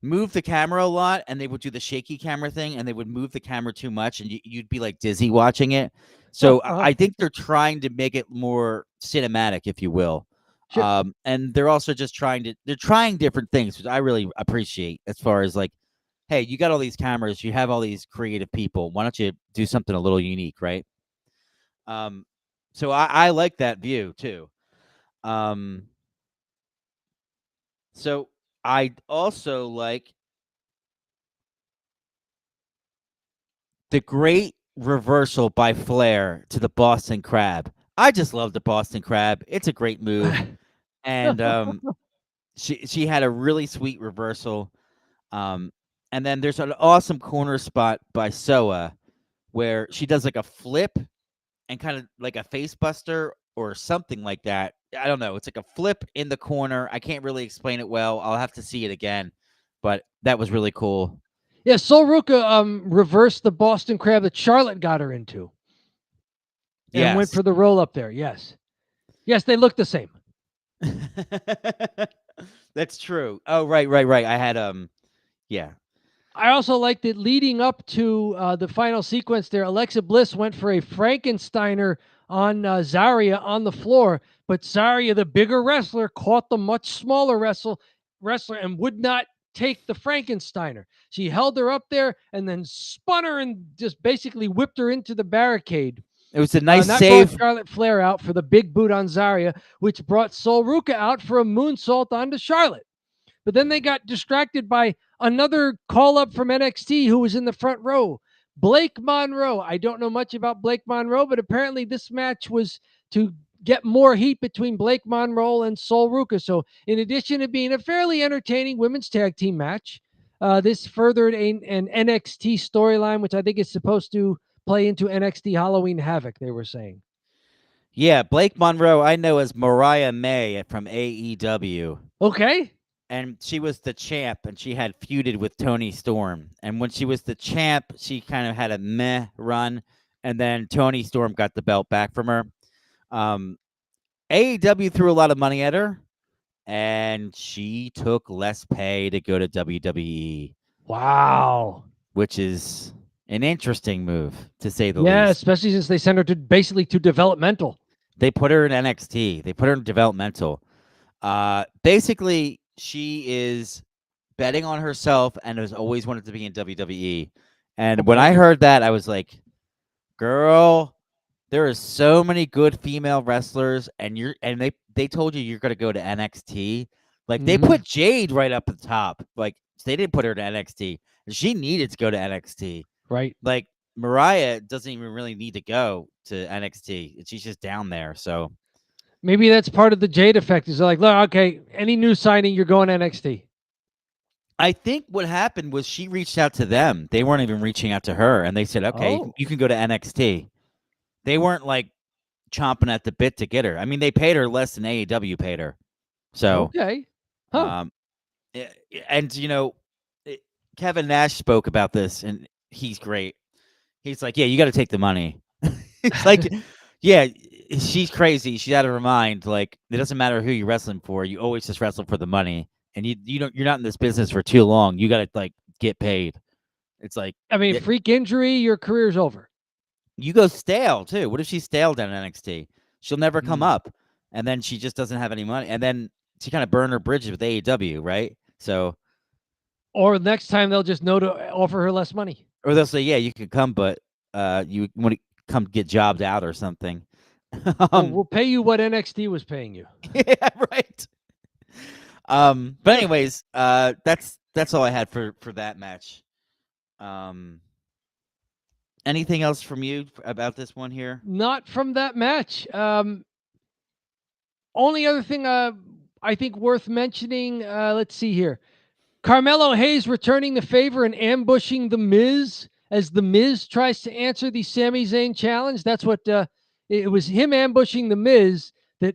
move the camera a lot and they would do the shaky camera thing, and they would move the camera too much and you'd be like dizzy watching it. So I think they're trying to make it more cinematic, if you will. Sure. And they're also just trying different things, which I really appreciate, as far as like, hey, you got all these cameras, you have all these creative people, why don't you do something a little unique, right? So I like that view too. So I also like the great reversal by Flair to the Boston Crab. I just love the Boston Crab. It's a great move. And she had a really sweet reversal. And then there's an awesome corner spot by Soa where she does like a flip and kind of like a face buster or something like that. I don't know. It's like a flip in the corner. I can't really explain it well. I'll have to see it again. But that was really cool. Yeah, Sol Ruca reversed the Boston Crab that Charlotte got her into. And went Yes. for the roll up there. Yes. Yes, they look the same. That's true. Oh, right. I had yeah. I also liked it leading up to the final sequence there. Alexa Bliss went for a Frankensteiner on Zarya on the floor, but Zarya, the bigger wrestler, caught the much smaller wrestler and would not take the Frankensteiner. She held her up there and then spun her and just basically whipped her into the barricade. It was a nice that save. Brought Charlotte Flair out for the big boot on Zarya, which brought Sol Ruca out for a moonsault onto Charlotte. But then they got distracted by another call-up from NXT who was in the front row, Blake Monroe. I don't know much about Blake Monroe, but apparently this match was to get more heat between Blake Monroe and Sol Ruca. So in addition to being a fairly entertaining women's tag team match, this furthered an NXT storyline, which I think is supposed to play into NXT Halloween Havoc, they were saying. Yeah, Blake Monroe I know as Mariah May from AEW. Okay. And she was the champ, and she had feuded with Toni Storm. And when she was the champ, she kind of had a meh run, and then Toni Storm got the belt back from her. AEW threw a lot of money at her, and she took less pay to go to WWE. Wow. Which is an interesting move, to say the least. Yeah, especially since they sent her to basically to developmental. They put her in NXT. They put her in developmental. Basically, she is betting on herself and has always wanted to be in WWE. And when I heard that, I was like, girl, there are so many good female wrestlers, and they told you you're going to go to NXT. Like, they put Jade right up at the top. Like, they didn't put her to NXT. She needed to go to NXT. Right. Like, Mariah doesn't even really need to go to NXT. She's just down there. So maybe that's part of the Jade effect. Is like, look, okay, any new signing, you're going to NXT. I think what happened was she reached out to them. They weren't even reaching out to her, and they said, okay, you can go to NXT. They weren't like chomping at the bit to get her. I mean, they paid her less than AEW paid her. So, okay. Huh. And, you know, Kevin Nash spoke about this, and he's great. He's like, yeah, you got to take the money. It's like, yeah, she's crazy. She's out of her mind. Like, it doesn't matter who you're wrestling for. You always just wrestle for the money. And you're not in this business for too long. You got to like get paid. It's like, I mean, freak injury, your career's over. you go stale too. What if she's stale down in NXT? She'll never come Mm. up, and then she just doesn't have any money, and then she kind of burned her bridges with AEW, right? So, Or next time they'll just know to offer her less money. or they'll say, yeah, you can come, but you want to come get jobbed out or something. We'll pay you what NXT was paying you. Yeah, right. But anyways, that's all I had for that match. Anything else from you about this one here? Not from that match. Only other thing I think worth mentioning, let's see here. Carmelo Hayes returning the favor and ambushing The Miz as The Miz tries to answer the Sami Zayn challenge. That's what it was, him ambushing The Miz that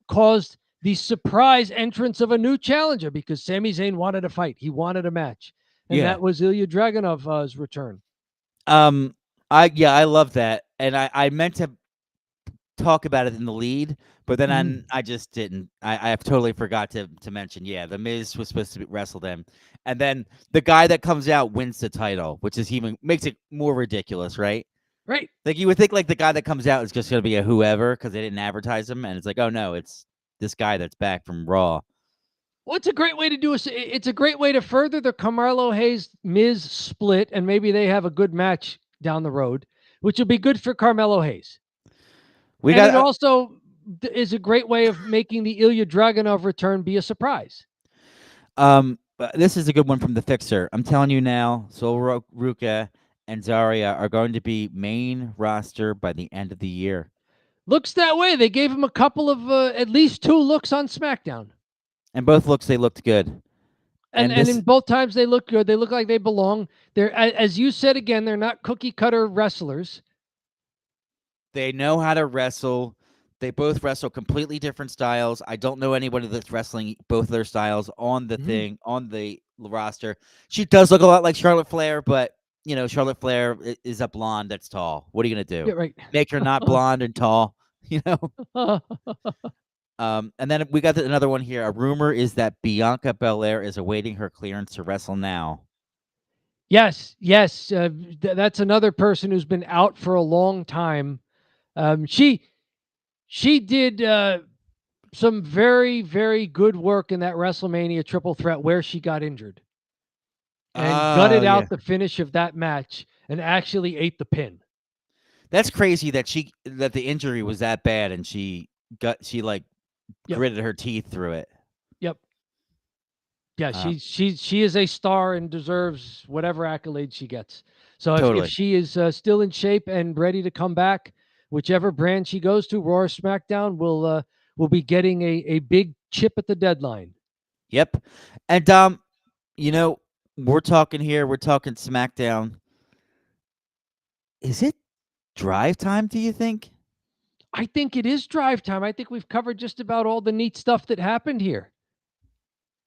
caused the surprise entrance of a new challenger, because Sami Zayn wanted a fight. He wanted a match. And Yeah. that was Ilya Dragunov's return. I love that, and I meant to talk about it in the lead, but then I just didn't. I totally forgot to mention. Yeah, the Miz was supposed to wrestle them, and then the guy that comes out wins the title, which is even makes it more ridiculous, right? Right. Like you would think, like the guy that comes out is just going to be a whoever because they didn't advertise him, and it's like, oh no, it's this guy that's back from Raw. Well, it's a great way to do it. It's a great way to further the Carmelo Hayes Miz split, and maybe they have a good match down the road, which will be good for Carmelo Hayes. It also is a great way of making the Ilya Dragunov return be a surprise. This is a good one from the Fixer. I'm telling you now, Sol Ruka and Zarya are going to be main roster by the end of the year. Looks that way. They gave him a couple of at least 2 looks on SmackDown. And both looks, they looked good. And in both times they look good. They look like they belong. They're, as you said again, they're not cookie cutter wrestlers. They know how to wrestle. They both wrestle completely different styles. I don't know anybody that's wrestling both their styles on the thing, on the roster. She does look a lot like Charlotte Flair, but you know, Charlotte Flair is a blonde that's tall. What are you gonna do? Yeah, right. Make her not blonde and tall, you know? And then we got another one here. A rumor is that Bianca Belair is awaiting her clearance to wrestle now. Yes. That's another person who's been out for a long time. She did some very, very good work in that WrestleMania triple threat where she got injured and gutted out the finish of that match and actually ate the pin. That's crazy that the injury was that bad and she gritted her teeth through it. Yep. Yeah, she is a star and deserves whatever accolades she gets. So if she is still in shape and ready to come back, whichever brand she goes to, Raw or SmackDown, will be getting a big chip at the deadline. Yep. And you know, we're talking SmackDown. Is it drive time, do you think? I think it is drive time. I think we've covered just about all the neat stuff that happened here.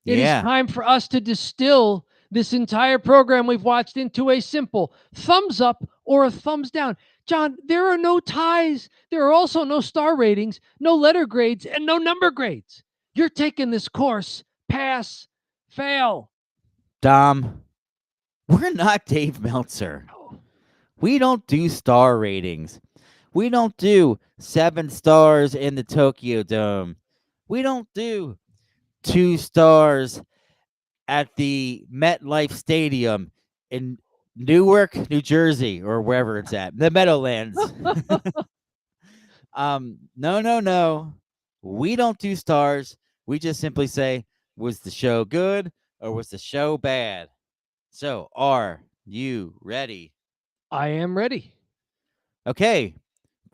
It is time for us to distill this entire program we've watched into a simple thumbs up or a thumbs down. John, there are no ties. There are also no star ratings, no letter grades, and no number grades. You're taking this course, pass, fail. Dom, we're not Dave Meltzer. We don't do star ratings. We don't do 7 stars in the Tokyo Dome. We don't do 2 stars at the MetLife Stadium in Newark, New Jersey, or wherever it's at, the Meadowlands. No. We don't do stars. We just simply say, was the show good or was the show bad? So, are you ready? I am ready. Okay.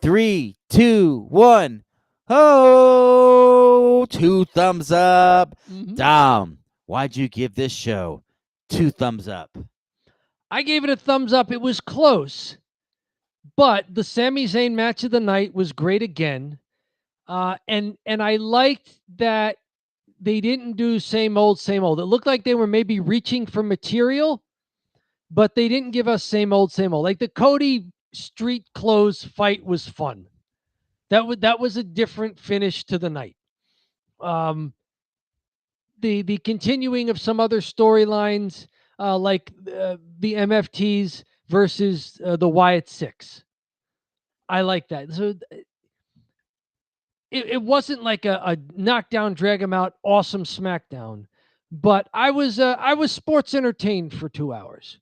3, 2, 1. Oh, 2 thumbs up. Dom, why'd you give this show 2 thumbs up? I gave it a thumbs up. It was close, but the Sami Zayn match of the night was great again. And I liked that they didn't do same old, same old. It looked like they were maybe reaching for material, but they didn't give us same old, same old. Like the Cody street clothes fight was fun. That was a different finish to the night. The continuing of some other storylines, like the MFTs versus the Wyatt Six. I like that. So it wasn't like a knockdown, drag him out, awesome SmackDown, but I was sports entertained for 2 hours,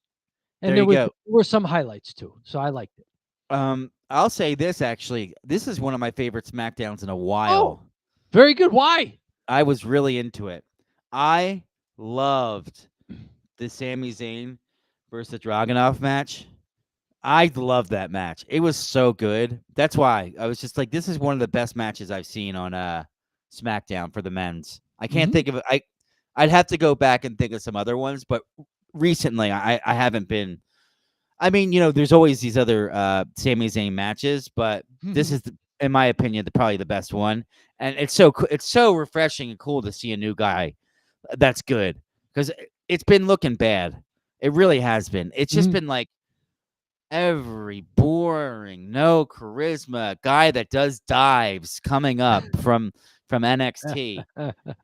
and There you go. were some highlights too. So I liked it. I'll say this actually. This is one of my favorite SmackDowns in a Oh, while. very good. Why? I was really into it. I loved the Sami Zayn versus Dragunov match. I loved that match. It was so good. That's why I was just like, this is one of the best matches I've seen on SmackDown for the men's. I can't think of it. I'd have to go back and think of some other ones, but recently I haven't been. I mean, there's always these other Sami Zayn matches, but this is, in my opinion, probably the best one. And it's so refreshing and cool to see a new guy that's good, because it's been looking bad. It really has been. It's just been like every boring, no charisma guy that does dives coming up from NXT.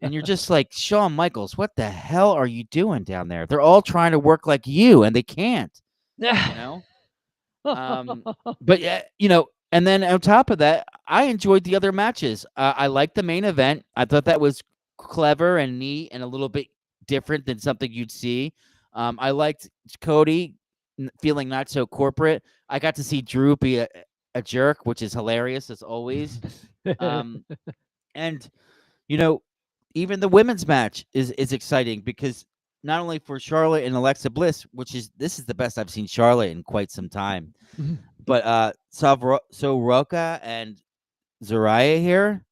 And you're just like, Shawn Michaels, what the hell are you doing down there? They're all trying to work like you, and they can't. But yeah, and then on top of that, I enjoyed the other matches. I liked the main event. I thought that was clever and neat and a little bit different than something you'd see. I liked Cody feeling not so corporate. I got to see Drew be a jerk, which is hilarious as always. And even the women's match is exciting, because not only for Charlotte and Alexa Bliss, this is the best I've seen Charlotte in quite some time, but Soroka and Zariah here,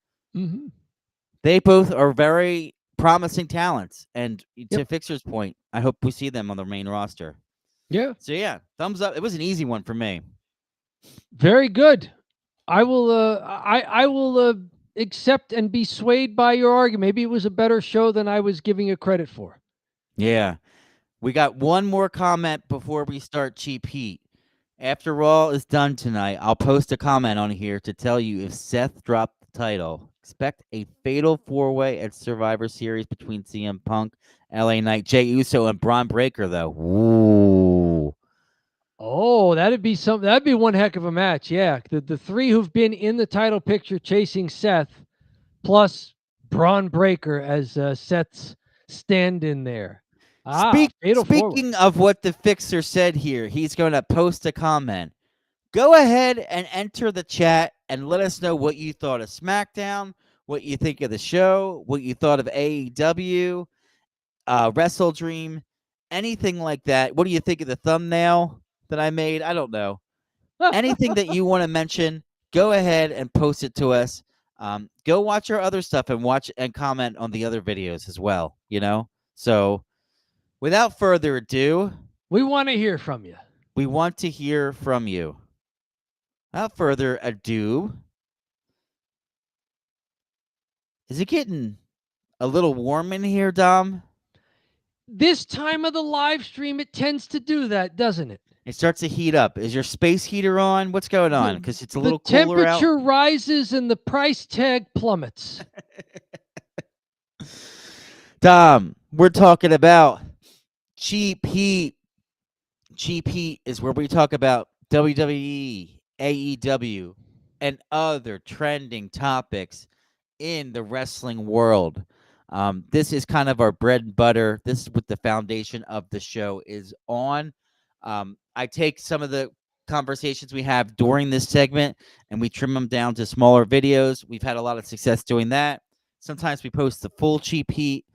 they both are very promising talents. And to Fixer's point, I hope we see them on the main roster. Yeah. So yeah, thumbs up. It was an easy one for me. Very good. I will. I will accept and be swayed by your argument. Maybe it was a better show than I was giving it credit for. Yeah. We got one more comment before we start Cheap Heat. After Raw is done tonight, I'll post a comment on here to tell you if Seth dropped the title. Expect a fatal 4-way at Survivor Series between CM Punk, LA Knight, Jey Uso, and Braun Breaker, though. Ooh. Oh, that'd be something. That'd be one heck of a match. Yeah, the three who've been in the title picture chasing Seth, plus Braun Breaker as Seth's stand-in there. Speaking of what the Fixer said here, he's going to post a comment. Go ahead and enter the chat and let us know what you thought of SmackDown, what you think of the show, what you thought of AEW, WrestleDream, anything like that. What do you think of the thumbnail that I made? I don't know. Anything that you want to mention, go ahead and post it to us. Go watch our other stuff and watch and comment on the other videos as well, So without further ado, we want to hear from you. We want to hear from you. Without further ado, is it getting a little warm in here, Dom? This time of the live stream, it tends to do that, doesn't it? It starts to heat up. Is your space heater on? What's going on? Because it's a little cooler out. The temperature rises and the price tag plummets. Dom, we're talking about Cheap Heat. Cheap Heat is where we talk about WWE, AEW, and other trending topics in the wrestling world. This is kind of our bread and butter. This is what the foundation of the show is on. I take some of the conversations we have during this segment and we trim them down to smaller videos. We've had a lot of success doing that. Sometimes we post the full Cheap Heat.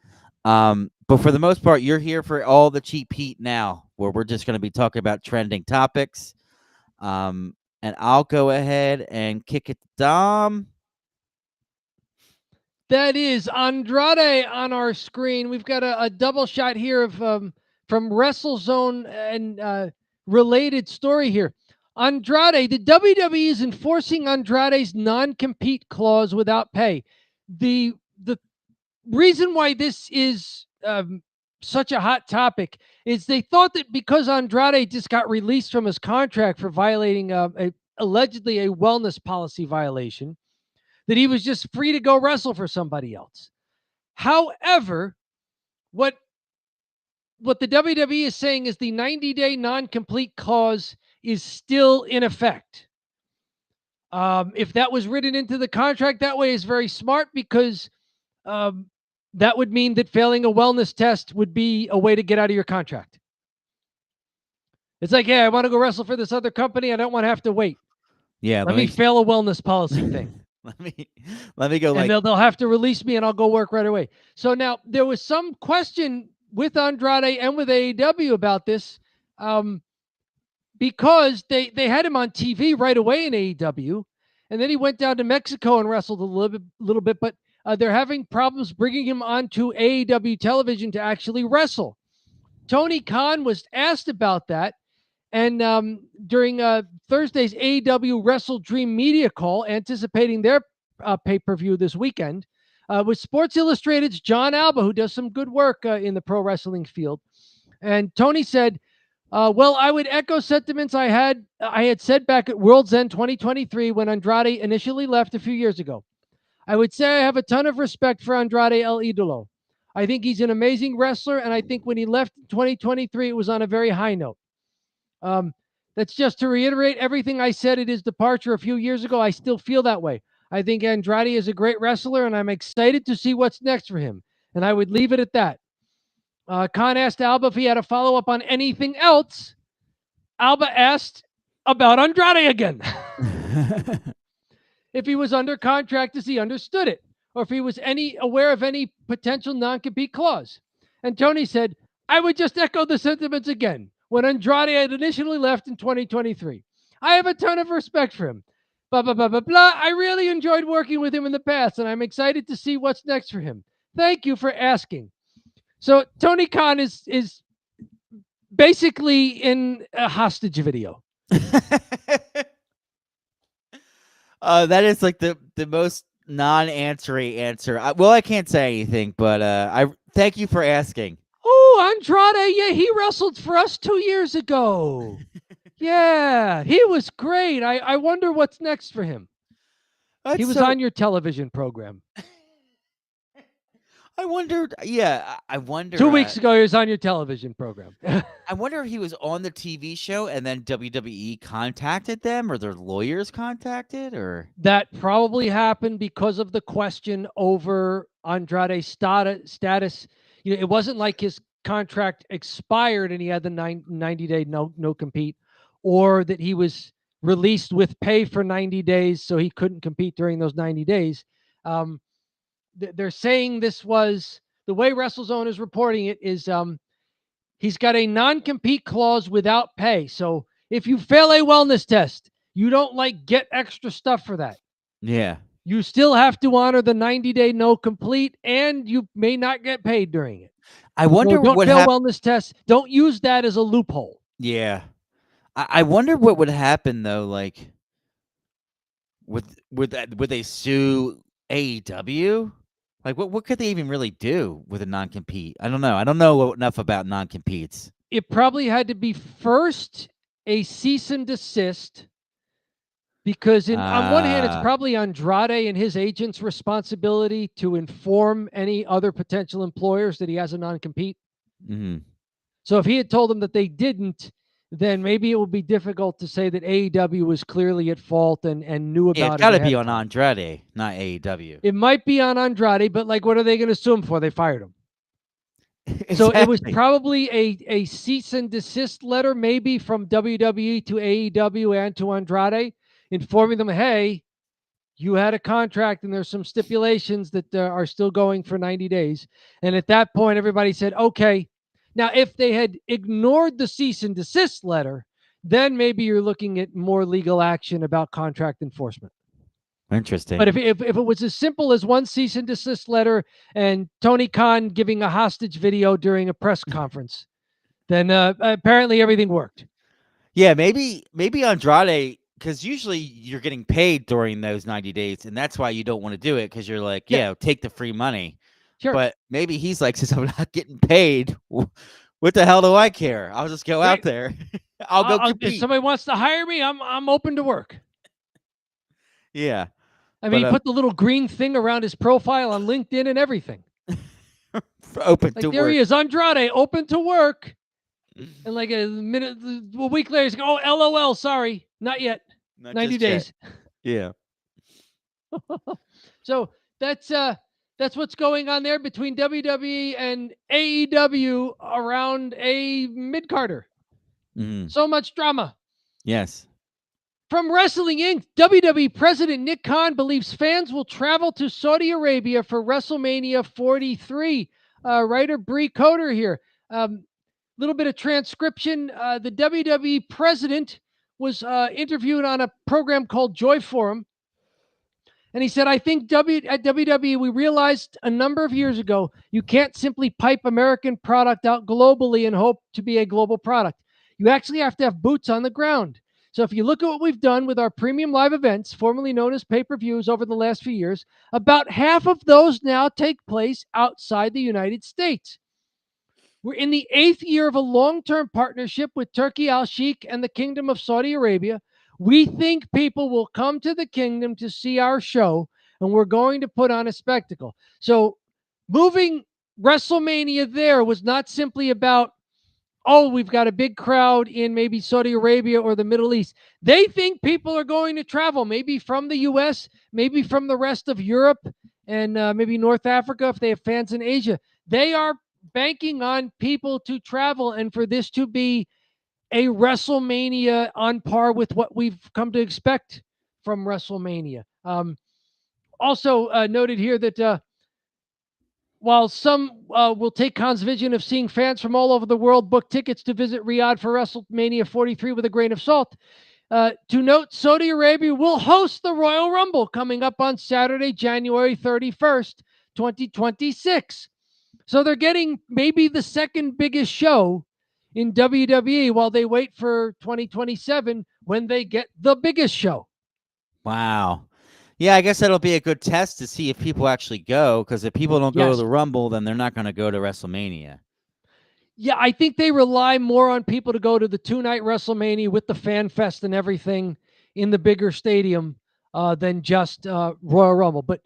But for the most part, you're here for all the Cheap Heat now, where we're just going to be talking about trending topics. And I'll go ahead and kick it to Dom. That is Andrade on our screen. We've got a double shot here of from WrestleZone and related story here. Andrade, the WWE is enforcing Andrade's non-compete clause without pay. The reason why this is such a hot topic is they thought that because Andrade just got released from his contract for violating allegedly a wellness policy violation, that he was just free to go wrestle for somebody else. However, what the WWE is saying is the 90-day non-complete clause is still in effect. If that was written into the contract that way, is very smart because that would mean that failing a wellness test would be a way to get out of your contract. It's like, yeah, I want to go wrestle for this other company. I don't want to have to wait. Yeah, Let me fail a wellness policy thing. let me go. And they'll have to release me and I'll go work right away. So now there was some question with Andrade and with AEW about this because they had him on TV right away in AEW. And then he went down to Mexico and wrestled a little bit, but they're having problems bringing him onto AEW television to actually wrestle. Tony Khan was asked about that. And during Thursday's AEW WrestleDream media call, anticipating their pay-per-view this weekend, with Sports Illustrated's John Alba, who does some good work in the pro wrestling field. And Tony said, well, I would echo sentiments I had said back at World's End 2023 when Andrade initially left a few years ago. I would say I have a ton of respect for Andrade El Idolo. I think he's an amazing wrestler, and I think when he left in 2023, it was on a very high note. That's just to reiterate everything I said at his departure a few years ago. I still feel that way. I think Andrade is a great wrestler, and I'm excited to see what's next for him. And I would leave it at that. Khan asked Alba if he had a follow-up on anything else. Alba asked about Andrade again. If he was under contract as he understood it, or if he was aware of any potential non-compete clause. And Tony said, I would just echo the sentiments again. When Andrade had initially left in 2023. I have a ton of respect for him. Blah, blah, blah, blah, blah. I really enjoyed working with him in the past, and I'm excited to see what's next for him. Thank you for asking. So Tony Khan is basically in a hostage video. That is like the most non-answery answer. Well, I can't say anything, but I thank you for asking. Oh, Andrade, yeah, he wrestled for us 2 years ago. Yeah, he was great. I wonder what's next for him. He was on your television program. I wondered, I wonder. 2 weeks ago, he was on your television program. I wonder if he was on the TV show and then WWE contacted them or their lawyers contacted, or that probably happened because of the question over Andrade's status. You know, it wasn't like his contract expired and he had the 90-day no compete, or that he was released with pay for 90 days so he couldn't compete during those 90 days. They're saying this was the way WrestleZone is reporting it is he's got a non-compete clause without pay. So if you fail a wellness test, you don't get extra stuff for that. Yeah. You still have to honor the 90-day no complete, and you may not get paid during it. I wonder so don't fail wellness tests. Don't use that as a loophole. Yeah. I wonder what would happen though, like would they sue AEW? Like what could they even really do with a non-compete? I don't know. I don't know enough about non-competes. It probably had to be first a cease and desist, because on one hand, it's probably Andrade and his agent's responsibility to inform any other potential employers that he has a non-compete. Mm-hmm. So if he had told them that they didn't, then maybe it would be difficult to say that AEW was clearly at fault and knew about it. It's got to be on Andrade, not AEW. It might be on Andrade, but what are they going to sue him for? They fired him. Exactly. So it was probably a cease and desist letter, maybe from WWE to AEW and to Andrade, informing them, hey, you had a contract and there's some stipulations that are still going for 90 days. And at that point, everybody said, okay. Now, if they had ignored the cease and desist letter, then maybe you're looking at more legal action about contract enforcement. Interesting. But if it was as simple as one cease and desist letter and Tony Khan giving a hostage video during a press conference, then apparently everything worked. Yeah, maybe Andrade, because usually you're getting paid during those 90 days, and that's why you don't want to do it, because you're like, take the free money. Sure. But maybe he's like, since I'm not getting paid, what the hell do I care? I'll just go out there. I'll go compete. If somebody wants to hire me, I'm open to work. Yeah. I mean, he put the little green thing around his profile on LinkedIn and everything. Open to work. There he is, Andrade, open to work. And a week later, he's going, oh, LOL, sorry, not yet. 90 days. Yet. Yeah. So that's what's going on there between WWE and AEW around a mid-carder. Mhm. So much drama. Yes. From Wrestling Inc., WWE President Nick Khan believes fans will travel to Saudi Arabia for WrestleMania 43. Writer Bree Coder here. Little bit of transcription. The WWE president was interviewed on a program called Joy Forum. And he said, I think at WWE, we realized a number of years ago, you can't simply pipe American product out globally and hope to be a global product. You actually have to have boots on the ground. So if you look at what we've done with our premium live events, formerly known as pay-per-views over the last few years, about half of those now take place outside the United States. We're in the 8th year of a long-term partnership with Turkey Al Sheikh and the Kingdom of Saudi Arabia. We think people will come to the kingdom to see our show, and we're going to put on a spectacle. So moving WrestleMania there was not simply about, oh, we've got a big crowd in maybe Saudi Arabia or the Middle East. They think people are going to travel, maybe from the U.S., maybe from the rest of Europe, and maybe North Africa if they have fans in Asia. They are banking on people to travel and for this to be a WrestleMania on par with what we've come to expect from WrestleMania. Also noted here that while some will take Khan's vision of seeing fans from all over the world book tickets to visit Riyadh for WrestleMania 43 with a grain of salt, to note, Saudi Arabia will host the Royal Rumble coming up on Saturday, January 31st, 2026. So they're getting maybe the second biggest show in WWE while they wait for 2027 when they get the biggest show. Wow. Yeah, I guess that'll be a good test to see if people actually go, because if people don't go to Yes. the Rumble, then they're not going to go to WrestleMania. Yeah, I think they rely more on people to go to the 2-night WrestleMania with the fan fest and everything in the bigger stadium than just Royal Rumble. But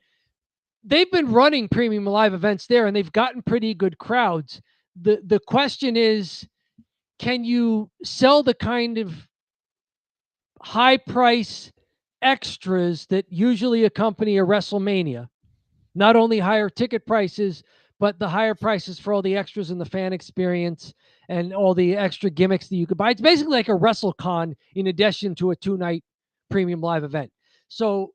they've been running premium live events there, and they've gotten pretty good crowds. The question is, can you sell the kind of high price extras that usually accompany a WrestleMania? Not only higher ticket prices, but the higher prices for all the extras in the fan experience and all the extra gimmicks that you could buy. It's basically like a WrestleCon in addition to a 2-night premium live event. So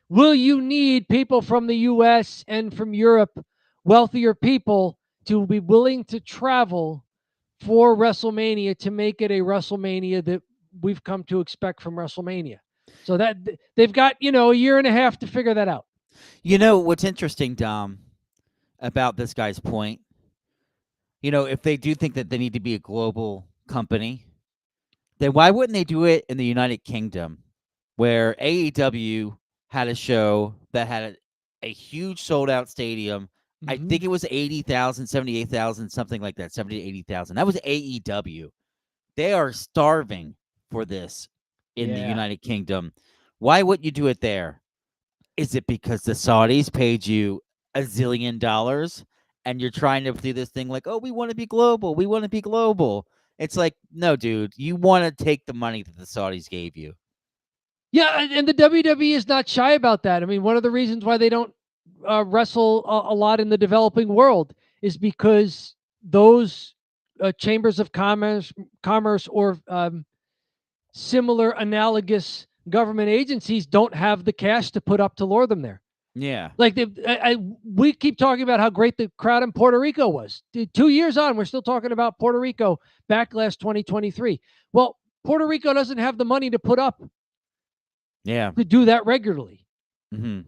will you need people from the US and from Europe, wealthier people, to be willing to travel for WrestleMania to make it a WrestleMania that we've come to expect from WrestleMania? So that they've got, a year and a half to figure that out. You know what's interesting, Dom, about this guy's point? If they do think that they need to be a global company, then why wouldn't they do it in the United Kingdom, where AEW had a show that had a huge sold-out stadium? I think it was 80,000, 78,000, something like that, 70 to 80,000. That was AEW. They are starving for this in the United Kingdom. Why wouldn't you do it there? Is it because the Saudis paid you $1 zillion and you're trying to do this thing like, oh, we want to be global. We want to be global. It's like, no, dude, you want to take the money that the Saudis gave you. Yeah, and the WWE is not shy about that. I mean, one of the reasons why they don't wrestle a lot in the developing world is because those chambers of commerce or similar analogous government agencies don't have the cash to put up to lure them there. Yeah. Like we keep talking about how great the crowd in Puerto Rico was. 2 years on, we're still talking about Puerto Rico Backlash 2023. Well, Puerto Rico doesn't have the money to put up to do that regularly. Mm-hmm.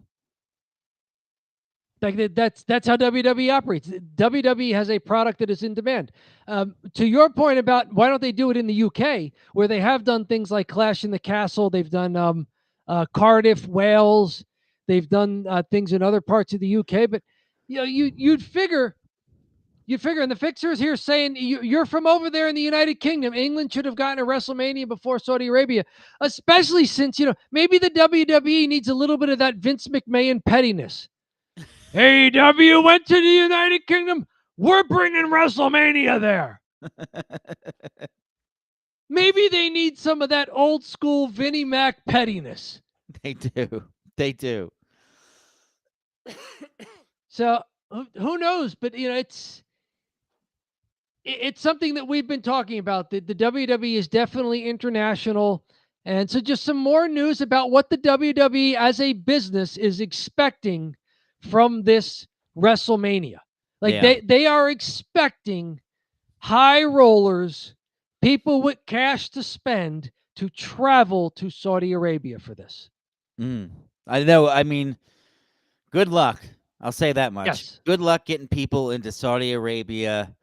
Like that's how WWE operates. WWE has a product that is in demand. To your point about why don't they do it in the UK, where they have done things like Clash in the Castle, they've done Cardiff, Wales, they've done things in other parts of the UK. But you'd figure, and the fixers here saying you're from over there in the United Kingdom. England should have gotten a WrestleMania before Saudi Arabia, especially since maybe the WWE needs a little bit of that Vince McMahon pettiness. AEW went to the United Kingdom. We're bringing WrestleMania there. Maybe they need some of that old school Vinnie Mac pettiness. They do. They do. So who knows? But it's something that we've been talking about. The WWE is definitely international. And so just some more news about what the WWE as a business is expecting from this WrestleMania. Like Yeah. they are expecting high rollers, people with cash to spend, to travel to Saudi Arabia for this. I know. I mean, good luck. I'll say that much. Yes. Good luck getting people into Saudi Arabia,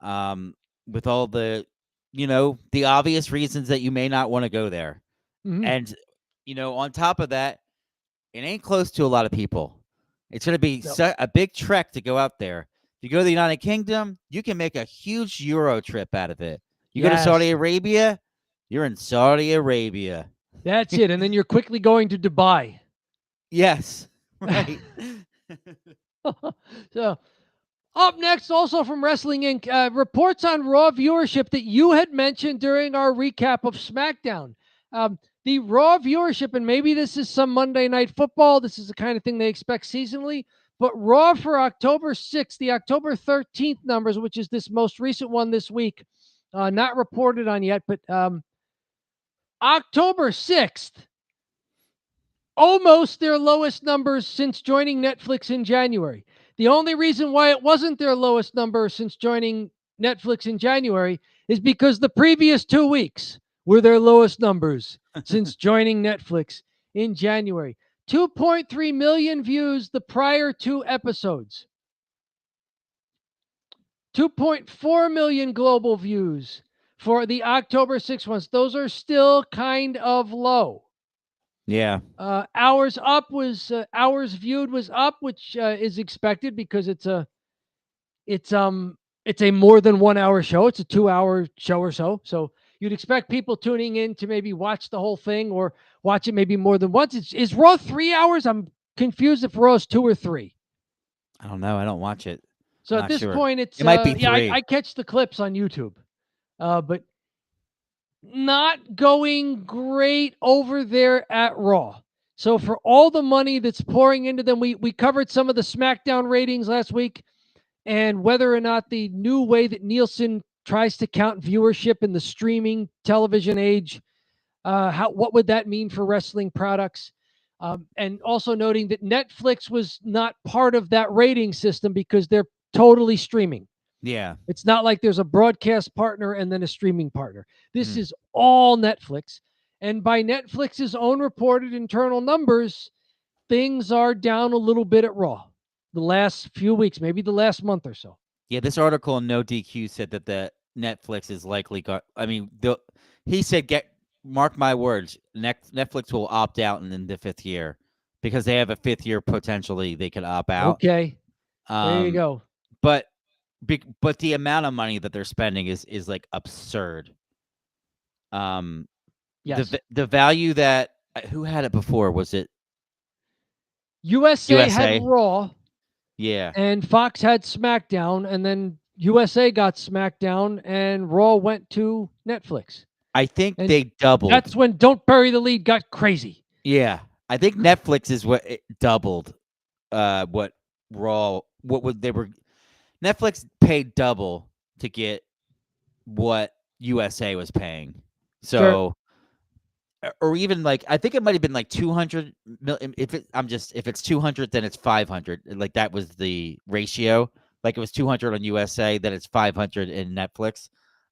with all the, the obvious reasons that you may not want to go there. Mhm. And, on top of that, it ain't close to a lot of people. It's going to be No. a big trek to go out there. If you go to the United Kingdom, you can make a huge Euro trip out of it. You go to Saudi Yes. Arabia, you're in Saudi Arabia. That's it. And then you're quickly going to Dubai. Yes. Right. So, up next, also from Wrestling Inc., reports on Raw viewership that you had mentioned during our recap of SmackDown. The Raw viewership, and maybe this is some Monday Night Football, this is the kind of thing they expect seasonally, but Raw for October 6th, the October 13th numbers, which is this most recent one this week, not reported on yet, but October 6th, almost their lowest numbers since joining Netflix in January. The only reason why it wasn't their lowest number since joining Netflix in January is because the previous 2 weeks were their lowest numbers since joining Netflix in January. 2.3 million views the prior 2 episodes. 2.4 million global views for the October 6th ones. Those are still kind of low. Yeah. Hours viewed was up, which is expected because it's a more than 1 hour show. It's a 2-hour show or so. So you'd expect people tuning in to maybe watch the whole thing or watch it maybe more than once. Is Raw 3 hours? I'm confused if Raw is 2 or 3. I don't know. I don't watch it. So I'm at not this sure. point, it's It might be yeah, 3. I catch the clips on YouTube, but not going great over there at Raw. So for all the money that's pouring into them, we covered some of the SmackDown ratings last week, and whether or not the new way that Nielsen tries to count viewership in the streaming television age, what would that mean for wrestling products? And also noting that Netflix was not part of that rating system because they're totally streaming. Yeah. It's not like there's a broadcast partner and then a streaming partner. This is all Netflix. And by Netflix's own reported internal numbers, things are down a little bit at Raw the last few weeks, maybe the last month or so. Yeah, this article in No DQ said that the Netflix is likely he said, mark my words, Netflix will opt out in the 5th year because they have a 5th year potentially they could opt out. Okay. There you go. But the amount of money that they're spending is like absurd. Yes. The value that who had it before? Was it USA had Raw. Yeah. And Fox had SmackDown, and then USA got SmackDown, and Raw went to Netflix. I think And they doubled. That's when Don't Bury the Lead got crazy. Yeah. I think Netflix is what it doubled what Raw Netflix paid double to get what USA was paying. So Sure. Or even like I think it might have been like 200 million. If it's 200, then it's 500. Like that was the ratio. Like it was 200 on USA, then it's 500 in Netflix.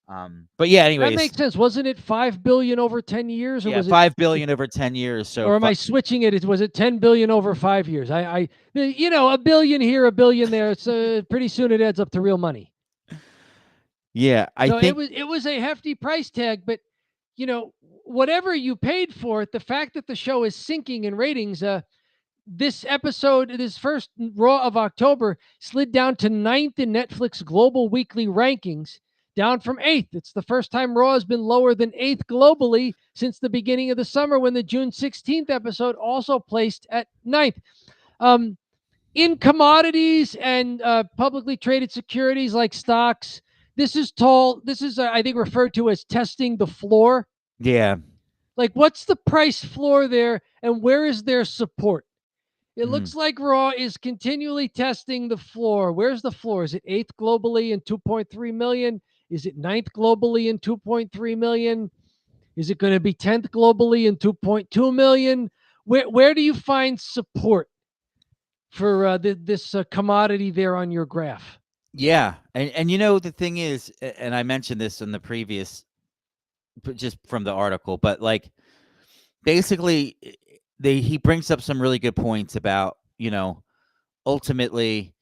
But yeah, anyways, that makes sense. Wasn't it $5 billion over 10 years, or was it $5 billion over 10 years? So, or am I switching it? Was it 10 billion over 5 years? A billion here, a billion there. It's pretty soon it adds up to real money. Yeah, I think it was a hefty price tag, but whatever you paid for it, the fact that the show is sinking in ratings, this first Raw of October slid down to 9th in Netflix global weekly rankings, down from 8th. It's the first time Raw has been lower than 8th globally since the beginning of the summer, when the June 16th episode also placed at 9th. In commodities and publicly traded securities like stocks, this is I think referred to as testing the floor. Yeah. Like, what's the price floor there, and where is their support? It Mhm. looks like Raw is continually testing the floor. Where's the floor? Is it 8th globally in 2.3 million? Is it 9th globally in 2.3 million? Is it going to be 10th globally in 2.2 million? Where do you find support for this commodity there on your graph? Yeah, and you know the thing is, and I mentioned this in the previous, just from the article, but like basically, he brings up some really good points about, ultimately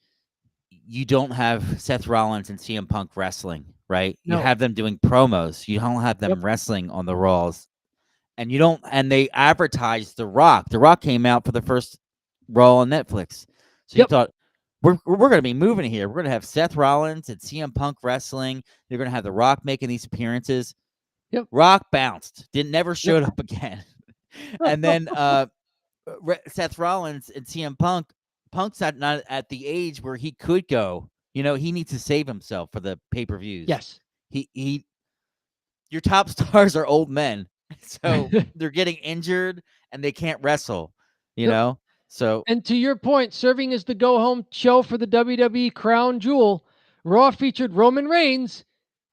you don't have Seth Rollins and CM Punk wrestling, right? You No. have them doing promos. You don't have Yep. them wrestling on the Raws, and you don't. And they advertised The Rock. The Rock came out for the first Raw on Netflix, so you Yep. thought we're going to be moving here. We're going to have Seth Rollins and CM Punk wrestling. You're going to have The Rock making these appearances. Yep. Rock bounced, didn't never Yep. showed up again, and then Seth Rollins and CM Punk. Punk's not at the age where he could go. He needs to save himself for the pay-per-views. Yes. He your top stars are old men. So they're getting injured and they can't wrestle, Yep. So And to your point, serving as the go home show for the WWE crown jewel, Raw featured Roman Reigns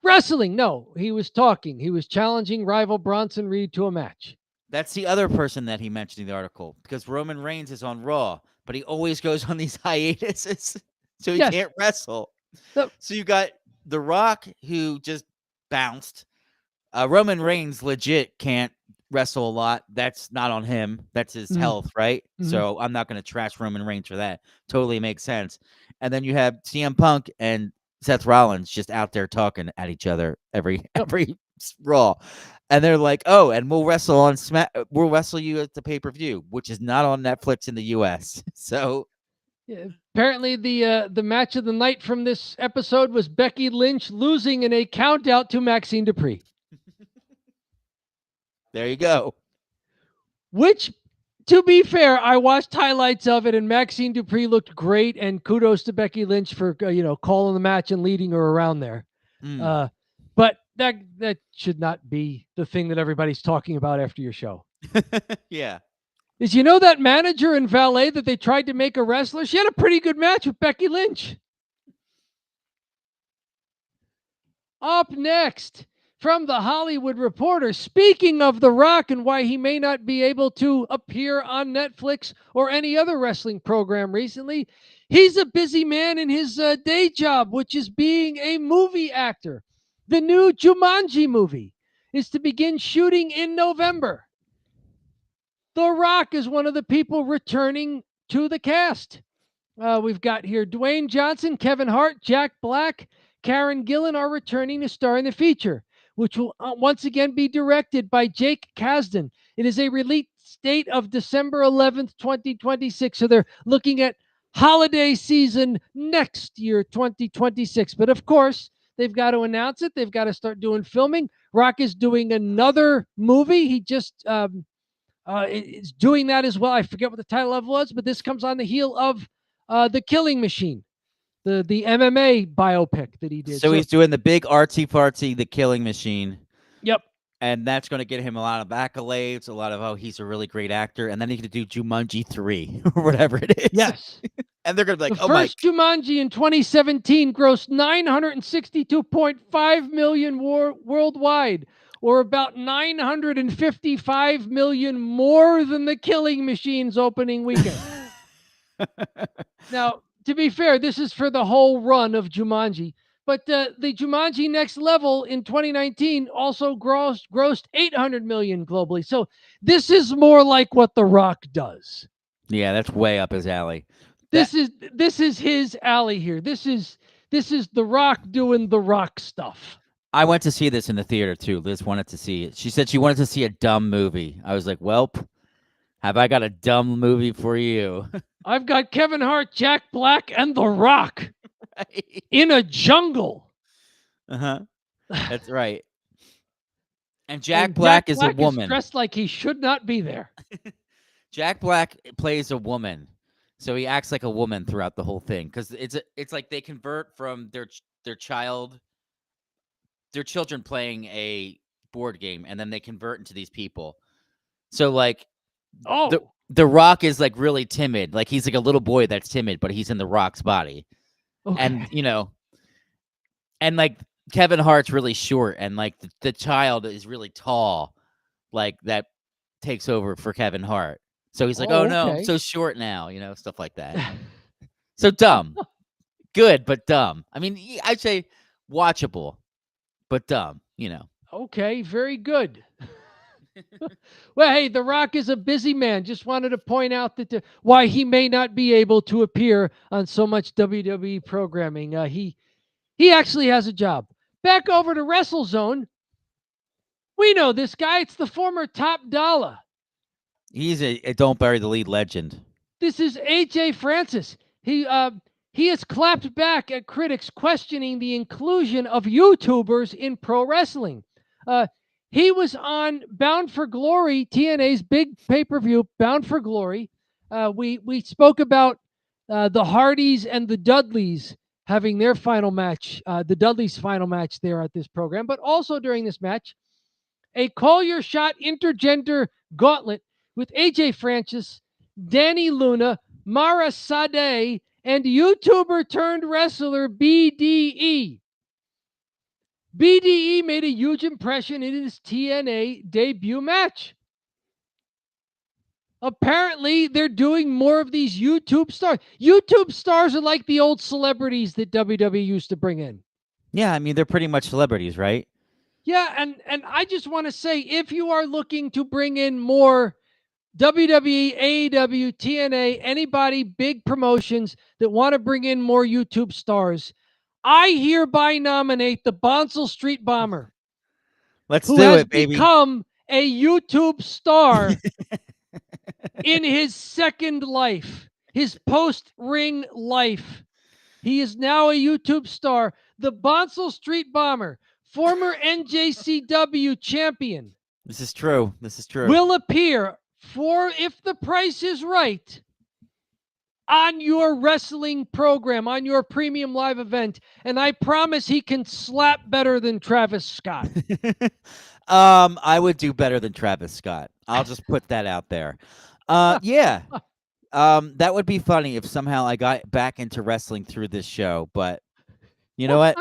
wrestling. No, he was talking. He was challenging rival Bronson Reed to a match. that's the other person that he mentioned in the article, because Roman Reigns is on Raw, but he always goes on these hiatuses, so he Yes. can't wrestle. Yep. So you got The Rock, who just bounced. Roman Reigns legit can't wrestle a lot. That's not on him. That's his health, right? So I'm not going to trash Roman Reigns for that. Totally makes sense. And then you have CM Punk and Seth Rollins just out there talking at each other every Raw, and they're like, "Oh, and we'll wrestle on We'll wrestle you at the pay-per-view, which is not on Netflix in the U.S." So Yeah, apparently, the match of the night from this episode was Becky Lynch losing in a countout to Maxine Dupree. there you go. Which, to be fair, I watched highlights of it, and Maxine Dupree looked great. And kudos to Becky Lynch for calling the match and leading her around there. Mm. But that should not be the thing that everybody's talking about after your show. Yeah. Is that manager and valet that they tried to make a wrestler? She had a pretty good match with Becky Lynch. Up next, from the Hollywood Reporter, speaking of The Rock and why he may not be able to appear on Netflix or any other wrestling program recently, he's a busy man in his day job, which is being a movie actor. The new Jumanji movie is to begin shooting in November. The Rock is one of the people returning to the cast. We've got here Dwayne Johnson, Kevin Hart, Jack Black, Karen Gillan are returning to star in the feature, which will once again be directed by Jake Kasdan. It is a release date of December 11th, 2026. So they're looking at holiday season next year, 2026. But of course, they've got to announce it. They've got to start doing filming. Rock is doing another movie. He just is doing that as well. I forget what the title of it was, but this comes on the heel of The Killing Machine, the MMA biopic that he did. So he's doing the big artsy fartsy, The Killing Machine. Yep. And that's going to get him a lot of accolades, a lot of, oh, he's a really great actor. And then he can do Jumanji 3 or whatever it is. Yes. And they're going to be like, the first Jumanji in 2017 grossed $962.5 million worldwide, or about $955 million more than The Killing Machine's opening weekend. Now, to be fair, this is for the whole run of Jumanji. But the Jumanji Next Level in 2019 also grossed 800 million globally. So this is more like what The Rock does. Yeah, that's way up his alley. This is his alley here. This is The Rock doing The Rock stuff. I went to see this in the theater too. Liz wanted to see it. She said she wanted to see a dumb movie. I was like, "Welp, have I got a dumb movie for you?" I've got Kevin Hart, Jack Black, and The Rock Right. in a jungle. Uh-huh. That's right. And Jack Black is a woman. Is dressed like he should not be there. Jack Black plays a woman, so he acts like a woman throughout the whole thing, because it's like they convert from their children playing a board game, and then they convert into these people. So like Oh, the Rock is like really timid. Like he's like a little boy that's timid, but he's in the Rock's body. And okay. and like Kevin Hart's really short, and like the child is really tall, like that takes over for Kevin Hart. So he's like, "Oh Oh, no, I'm okay. so short now," stuff like that. So dumb, good but dumb. I mean, I'd say watchable, but dumb. Okay, very good. Well, hey, The Rock is a busy man. Just wanted to point out that why he may not be able to appear on so much WWE programming. He actually has a job. Back over to WrestleZone. We know this guy. It's the former Top Dollar. He's a don't bury the lead legend. This is AJ Francis. He has clapped back at critics questioning the inclusion of YouTubers in pro wrestling. Uh, he was on Bound for Glory, TNA's big pay-per-view, Bound for Glory. We spoke about the Hardys and the Dudleys having their final match, the Dudleys' final match there at this program, but also during this match, a call your shot intergender gauntlet with AJ Francis, Danny Luna, Mara Sade, and YouTuber turned wrestler BDE. BDE made a huge impression in his TNA debut match. Apparently, they're doing more of these YouTube stars. YouTube stars are like the old celebrities that WWE used to bring in. Yeah, I mean they're pretty much celebrities, right? Yeah, and I just want to say, if you are looking to bring in more WWE, AEW, TNA, anybody, big promotions that want to bring in more YouTube stars, I hereby nominate the Bonsall Street Bomber, Let's who do has it, baby. become a YouTube star in his second life, his post-ring life. He is now a YouTube star. The Bonsall Street Bomber, former NJCW champion, This is true. This is true. will appear for If the Price is Right on your wrestling program, on your premium live event. And I promise he can slap better than Travis Scott. I would do better than Travis Scott. I'll just put that out there. Yeah. That would be funny if somehow I got back into wrestling through this show, but you know what?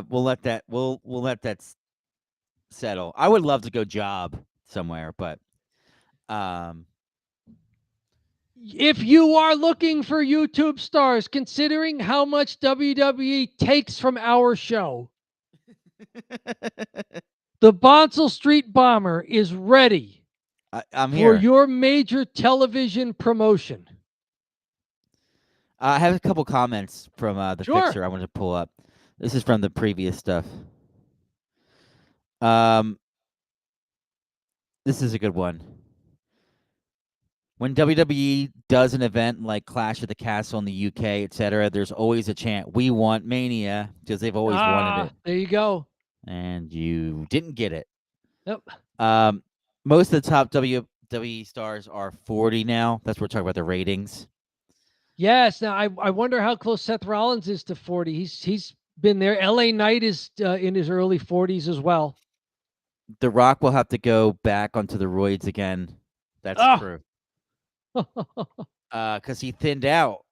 We'll let that settle. I would love to go job somewhere, but um If you are looking for YouTube stars, considering how much WWE takes from our show, the Bonsall Street Bomber is ready I'm for here. your major television promotion. I have a couple comments from the Sure. fixer I wanted to pull up. This is from the previous stuff. Um this is a good one. When WWE does an event like Clash at the Castle in the UK, etc., there's always a chant, "We want Mania," because they've always wanted it. There you go. And you didn't get it. Yep. Most of the top WWE stars are 40 now. That's what we're talking about, the ratings. Yes. Now I wonder how close Seth Rollins is to 40. He's been there. LA Knight is in his early 40s as well. The Rock will have to go back onto the roids again. That's true. Because he thinned out.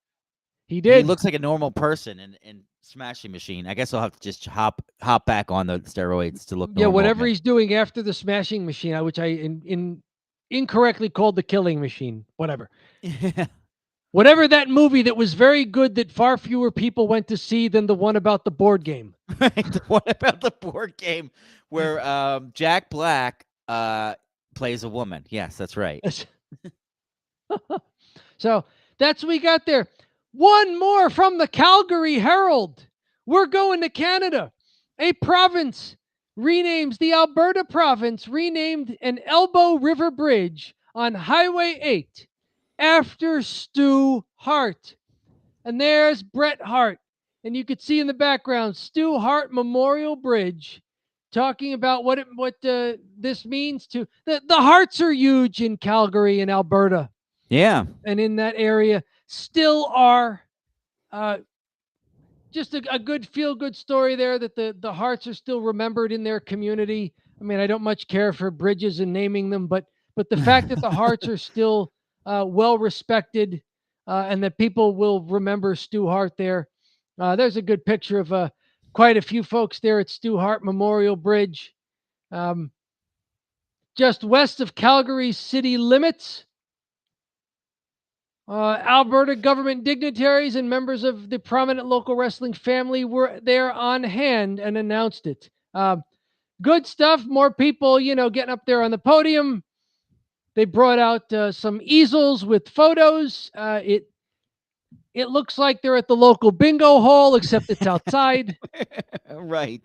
He did. He looks like a normal person in Smashing Machine. I guess I'll have to just hop back on the steroids to look normal. Yeah, whatever again. he's doing after the Smashing Machine, which I incorrectly called the Killing Machine. Whatever. Whatever that movie that was very good that far fewer people went to see than the one about the board game. The one about the board game where Jack Black plays a woman. Yes, that's right. So that's what we got there. One more from the Calgary Herald. We're going to Canada. A province renames the Alberta province, renamed an Elbow River Bridge on Highway 8 after Stu Hart. And there's Bret Hart. And you could see in the background Stu Hart Memorial Bridge, talking about what this means to the Harts are huge in Calgary and Alberta. Yeah. And in that area still are. Just a good feel-good story there that the Harts are still remembered in their community. I mean, I don't much care for bridges and naming them, but But the fact that the Harts are still well respected and that people will remember Stu Hart there. There's a good picture of quite a few folks there at Stu Hart Memorial Bridge. Just west of Calgary's city limits. Alberta government dignitaries and members of the prominent local wrestling family were there on hand and announced it. Good stuff. More people, getting up there on the podium. They brought out some easels with photos. It looks like they're at the local bingo hall, except it's outside. Right.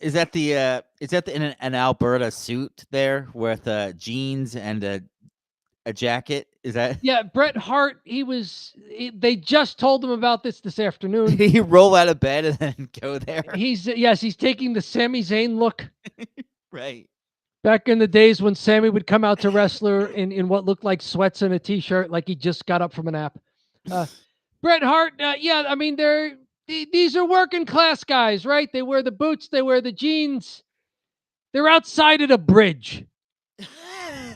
Is that in an Alberta suit there with jeans and a jacket? Is that? Yeah, Bret Hart. They just told him about this afternoon. Did he roll out of bed and then go there? He's taking the Sami Zayn look. Right. Back in the days when Sammy would come out to wrestler in what looked like sweats and a t-shirt, like he just got up from a nap. Bret Hart, I mean, these are working class guys, right? They wear the boots, they wear the jeans. They're outside at a bridge.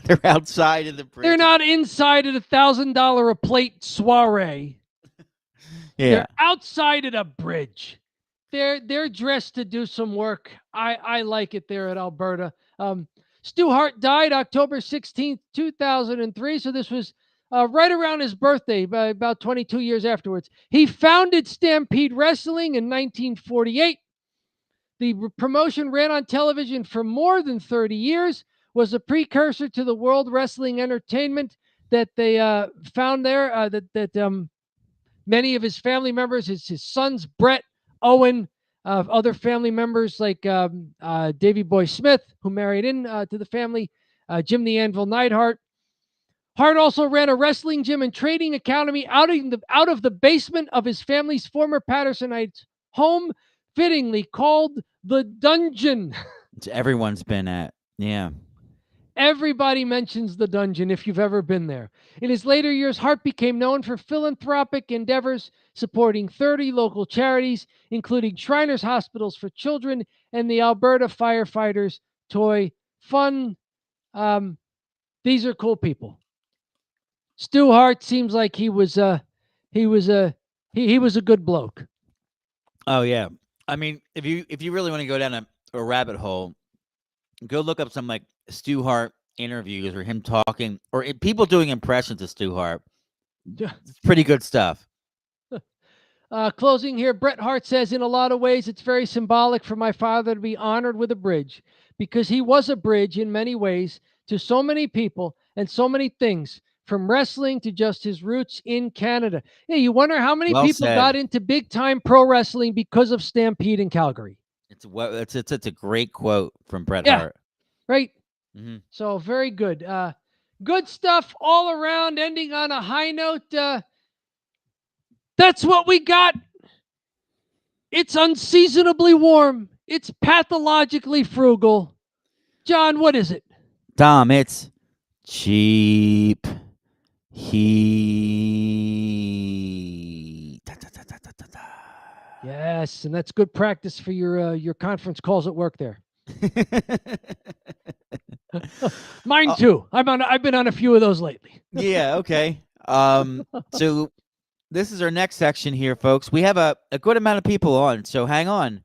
They're outside of the bridge. They're not inside at $1,000 a plate soiree. Yeah. They're outside at a bridge. They're dressed to do some work. I like it there at Alberta. Stu Hart died October 16th, 2003. So this was right around his birthday, by about 22 years afterwards. He founded Stampede Wrestling in 1948. The promotion ran on television for more than 30 years, was a precursor to the World Wrestling Entertainment that they found there, that many of his family members, his sons, Brett, Owen, other family members like Davey Boy Smith, who married in to the family, Jim the Anvil Neidhart. Hart also ran a wrestling gym and training academy out of the basement of his family's former Pattersonite home, fittingly called the Dungeon. Everyone's been at. Yeah. Everybody mentions the Dungeon if you've ever been there. In his later years, Hart became known for philanthropic endeavors, supporting 30 local charities, including Shriners Hospitals for Children and the Alberta Firefighters Toy Fund. These are cool people. Stu Hart seems like he was a good bloke. Oh yeah. I mean, if you really want to go down a rabbit hole, go look up some like Stu Hart interviews or him talking or people doing impressions of Stu Hart. It's pretty good stuff. Closing here, Bret Hart says, in a lot of ways, it's very symbolic for my father to be honored with a bridge because he was a bridge in many ways to so many people and so many things, from wrestling to just his roots in Canada. Yeah, you wonder how many people got into big-time pro wrestling because of Stampede in Calgary. It's a great quote from Bret Hart. Right? Mm-hmm. So very good. Good stuff all around, ending on a high note. That's what we got. It's unseasonably warm. It's pathologically frugal. John, what is it? Tom, it's cheap heat. Yes, and that's good practice for your conference calls at work there. Mine too. I've been on a few of those lately. Yeah, okay. So this is our next section here, folks. We have a good amount of people on, so hang on.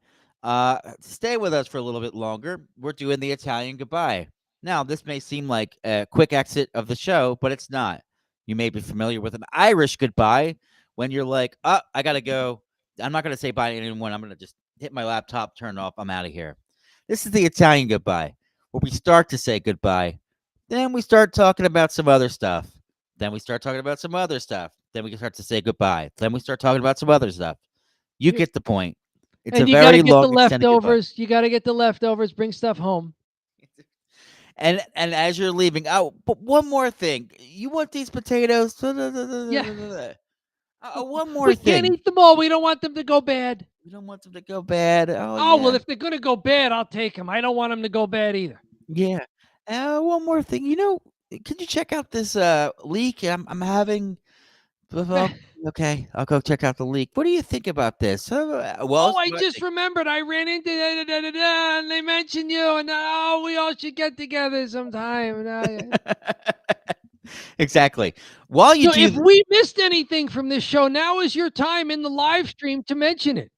Stay with us for a little bit longer. We're doing the Italian goodbye. Now, this may seem like a quick exit of the show, but it's not. You may be familiar with an Irish goodbye when you're like, oh, I got to go. I'm not going to say bye to anyone. I'm going to just hit my laptop, turn it off. I'm out of here. This is the Italian goodbye, where we start to say goodbye. Then we start talking about some other stuff. Then we start talking about some other stuff. Then we can start to say goodbye. Then we start talking about some other stuff. You get the point. It's and a you very gotta get long the leftovers. goodbye. You got to get the leftovers. Bring stuff home. And as you're leaving, oh, but one more thing. You want these potatoes? Yeah. One more we thing. We can't eat them all. We don't want them to go bad. We don't want them to go bad. Well, if they're going to go bad, I'll take them. I don't want them to go bad either. Yeah. One more thing. Could you check out this leak I'm having? Okay, I'll go check out the leak. What do you think about this? Oh, I just remembered. I ran into and they mentioned you, and we all should get together sometime. Exactly. While you So do, if we missed anything from this show, now is your time in the live stream to mention it.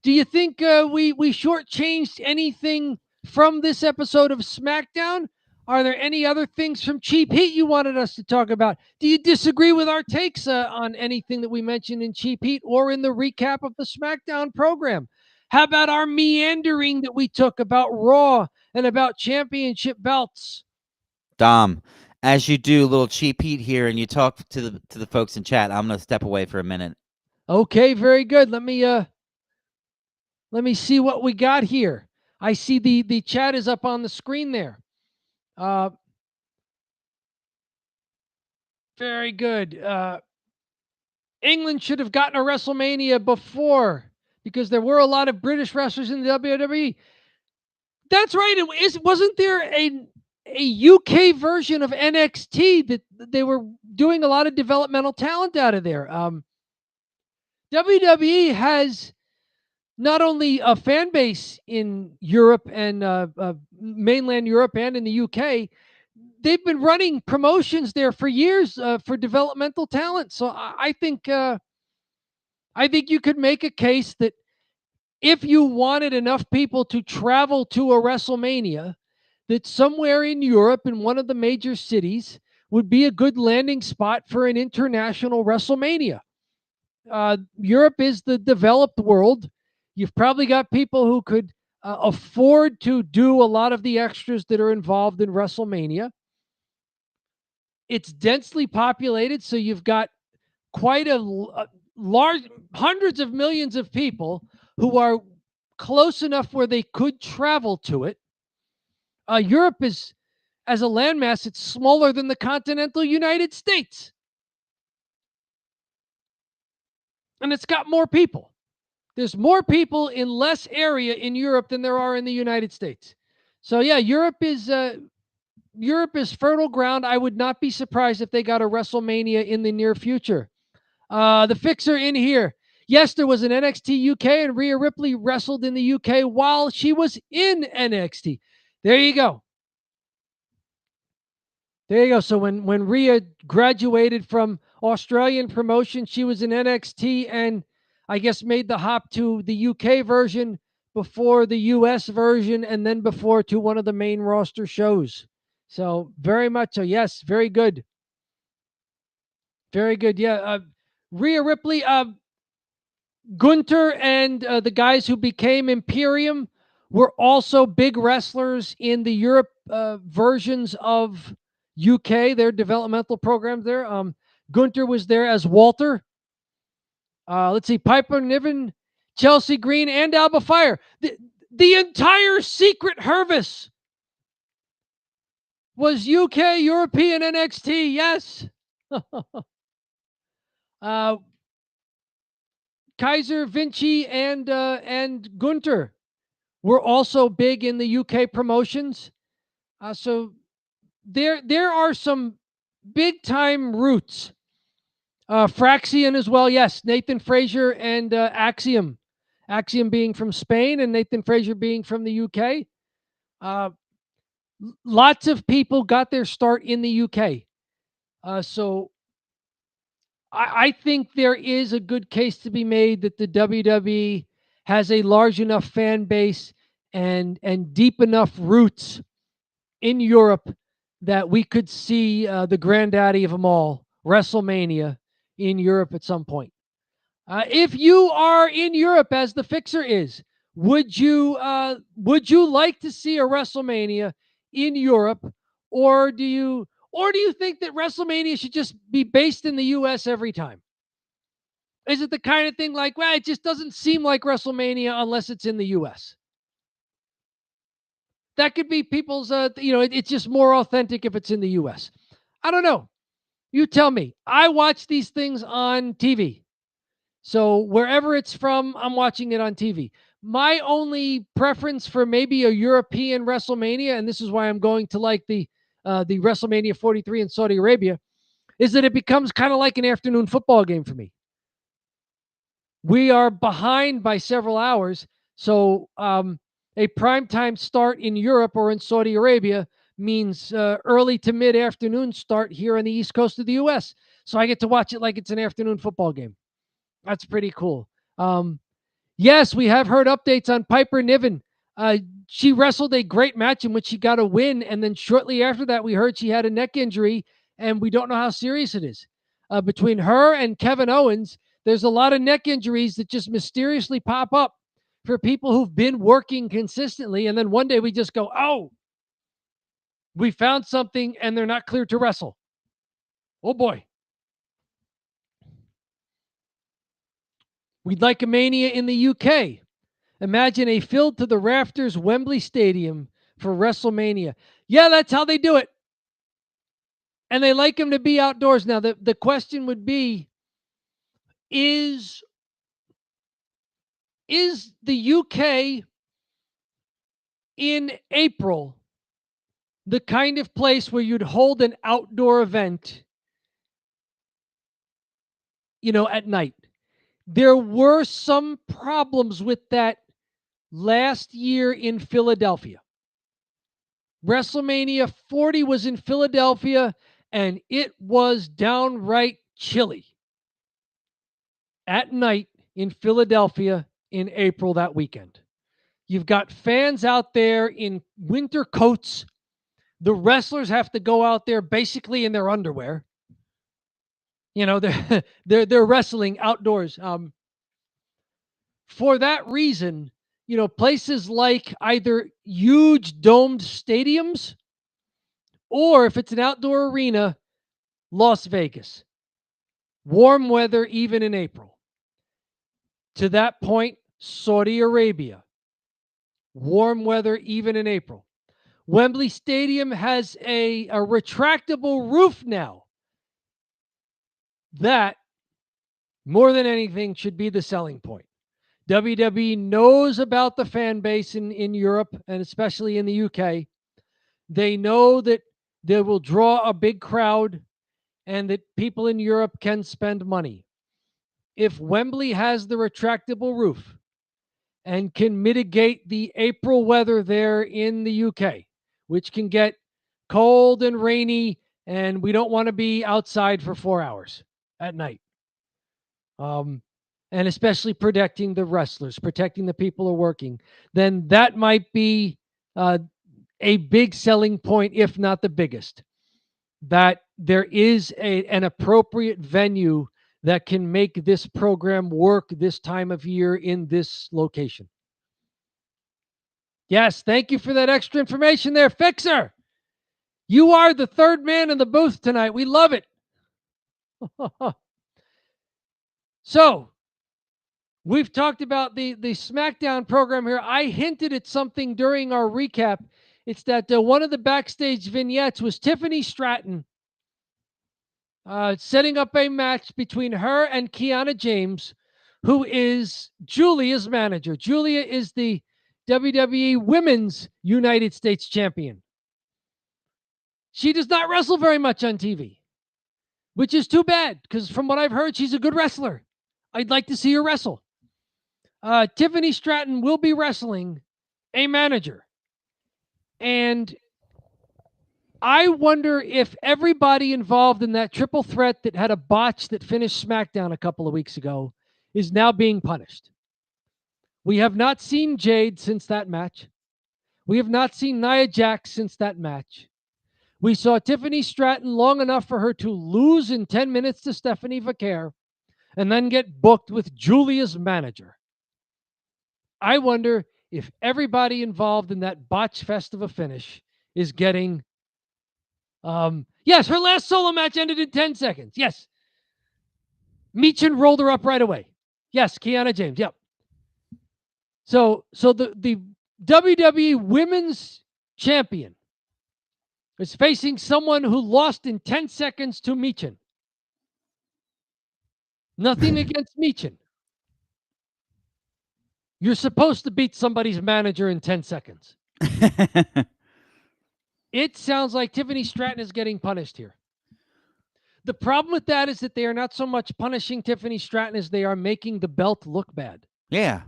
Do you think we shortchanged anything from this episode of SmackDown? Are there any other things from Cheap Heat you wanted us to talk about? Do you disagree with our takes on anything that we mentioned in Cheap Heat or in the recap of the SmackDown program? How about our meandering that we took about Raw and about championship belts? Dom, as you do a little cheap heat here, and you talk to the folks in chat, I'm gonna step away for a minute. Okay, very good. Let me see what we got here. I see the chat is up on the screen there. Very good. England should have gotten a WrestleMania before because there were a lot of British wrestlers in the WWE. That's right. Wasn't there a UK version of NXT that they were doing a lot of developmental talent out of there? WWE has not only a fan base in Europe and mainland Europe and in the UK, they've been running promotions there for years for developmental talent. So I think you could make a case that if you wanted enough people to travel to a WrestleMania, that somewhere in Europe, in one of the major cities, would be a good landing spot for an international WrestleMania. Europe is the developed world. You've probably got people who could afford to do a lot of the extras that are involved in WrestleMania. It's densely populated, so you've got quite a large hundreds of millions of people who are close enough where they could travel to it. Europe is, as a landmass, it's smaller than the continental United States. And it's got more people. There's more people in less area in Europe than there are in the United States. So yeah, Europe is fertile ground. I would not be surprised if they got a WrestleMania in the near future. The Fixer in here. Yes, there was an NXT UK, and Rhea Ripley wrestled in the UK while she was in NXT. There you go. There you go. So when Rhea graduated from Australian promotion, she was in NXT and I guess made the hop to the UK version before the US version and then before to one of the main roster shows. So very much so. Yes, very good. Very good. Yeah. Rhea Ripley, Gunter and the guys who became Imperium were also big wrestlers in the Europe versions of UK, their developmental programs there. Gunter was there as Walter. Let's see, Piper Niven, Chelsea Green, and Alba Fire. The entire Secret Hervis was UK European NXT. Yes. Kaiser, Vinci, and Gunter were also big in the UK promotions. So there are some big time roots. Fraxian as well, yes. Nathan Frazier and Axiom. Axiom being from Spain and Nathan Frazier being from the UK. Lots of people got their start in the UK. So I think there is a good case to be made that the WWE has a large enough fan base and deep enough roots in Europe that we could see the granddaddy of them all, WrestleMania, in Europe at some point. If you are in Europe, as the Fixer is, would you like to see a WrestleMania in Europe, or do you think that WrestleMania should just be based in the U.S. every time? Is it the kind of thing like, well, it just doesn't seem like WrestleMania unless it's in the U.S.? That could be people's, it's just more authentic if it's in the U.S. I don't know. You tell me. I watch these things on TV. So wherever it's from, I'm watching it on TV. My only preference for maybe a European WrestleMania, and this is why I'm going to like the WrestleMania 43 in Saudi Arabia, is that it becomes kind of like an afternoon football game for me. We are behind by several hours. So a primetime start in Europe or in Saudi Arabia means early to mid-afternoon start here on the East Coast of the U.S. So I get to watch it like it's an afternoon football game. That's pretty cool. Yes, we have heard updates on Piper Niven. She wrestled a great match in which she got a win, and then shortly after that, we heard she had a neck injury, and we don't know how serious it is. Between her and Kevin Owens, there's a lot of neck injuries that just mysteriously pop up for people who've been working consistently, and then one day we just go, oh, we found something, and they're not cleared to wrestle. Oh, boy. We'd like a Mania in the UK. Imagine a filled to the rafters Wembley Stadium for WrestleMania. Yeah, that's how they do it. And they like them to be outdoors. Now, the question would be, is the UK in April the kind of place where you'd hold an outdoor event, at night? There were some problems with that last year in Philadelphia. WrestleMania 40 was in Philadelphia, and it was downright chilly at night in Philadelphia in April that weekend. You've got fans out there in winter coats. The wrestlers have to go out there basically in their underwear. They're wrestling outdoors. For that reason, places like either huge domed stadiums, or if it's an outdoor arena, Las Vegas. Warm weather even in April. To that point, Saudi Arabia. Warm weather even in April. Wembley Stadium has a retractable roof now. That, more than anything, should be the selling point. WWE knows about the fan base in Europe and especially in the UK. They know that they will draw a big crowd and that people in Europe can spend money. If Wembley has the retractable roof and can mitigate the April weather there in the UK, which can get cold and rainy, and we don't want to be outside for 4 hours at night. And especially protecting the wrestlers, protecting the people who are working, then that might be a big selling point, if not the biggest, that there is an appropriate venue that can make this program work this time of year in this location. Yes, thank you for that extra information there, Fixer. You are the third man in the booth tonight. We love it. So, we've talked about the Smackdown program here. I hinted at something during our recap. It's that one of the backstage vignettes was Tiffany Stratton setting up a match between her and Kiana James, who is Julia's manager. Julia is the WWE Women's United States Champion. She does not wrestle very much on TV, which is too bad, because from what I've heard, she's a good wrestler. I'd like to see her wrestle. Tiffany Stratton will be wrestling a manager. And I wonder if everybody involved in that triple threat that had a botch that finished SmackDown a couple of weeks ago is now being punished. We have not seen Jade since that match. We have not seen Nia Jax since that match. We saw Tiffany Stratton long enough for her to lose in 10 minutes to Stephanie Vaquer and then get booked with Julia's manager. I wonder if everybody involved in that botch fest of a finish is getting... yes, her last solo match ended in 10 seconds. Yes. Meechin rolled her up right away. Yes, Kiana James. Yep. So the WWE Women's Champion is facing someone who lost in 10 seconds to Meechin. Nothing against Meechin. You're supposed to beat somebody's manager in 10 seconds. It sounds like Tiffany Stratton is getting punished here. The problem with that is that they are not so much punishing Tiffany Stratton as they are making the belt look bad. Yeah.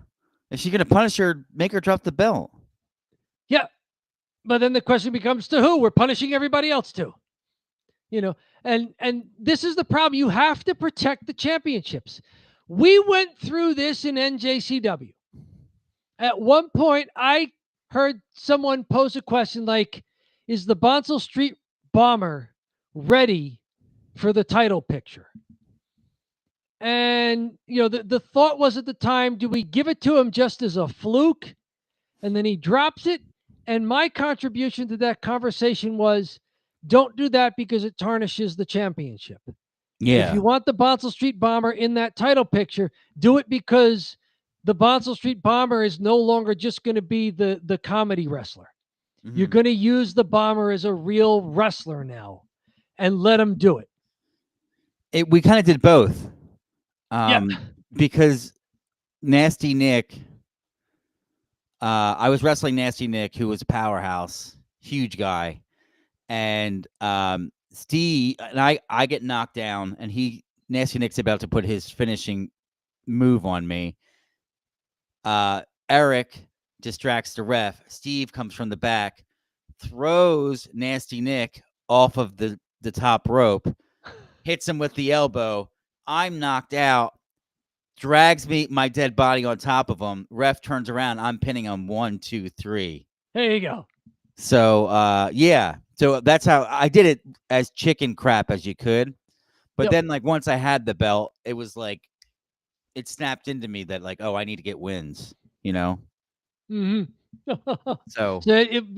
Is she going to punish her, make her drop the belt? Yeah. But then the question becomes to who? We're punishing everybody else too. And this is the problem. You have to protect the championships. We went through this in NJCW. At one point, I heard someone pose a question like, is the Bonsall Street Bomber ready for the title picture? And, the thought was at the time, do we give it to him just as a fluke? And then he drops it. And my contribution to that conversation was, don't do that because it tarnishes the championship. Yeah. If you want the Bonsall Street Bomber in that title picture, do it because the Bonsall Street Bomber is no longer just going to be the comedy wrestler. Mhm. You're going to use the Bomber as a real wrestler now and let him do it. We kind of did both. Yeah. Because Nasty Nick, I was wrestling Nasty Nick, who was a powerhouse, huge guy. And Steve, and I get knocked down, and Nasty Nick's about to put his finishing move on me. Eric distracts the ref. Steve comes from the back, throws Nasty Nick off of the top rope, hits him with the elbow. I'm knocked out, drags my dead body on top of him. Ref turns around. I'm pinning him 1, 2, 3. There you go. So, yeah. So that's how I did it, as chicken crap as you could. But Yep. then, like, once I had the belt, it was like, it snapped into me that, like, oh, I need to get wins, Mm-hmm. So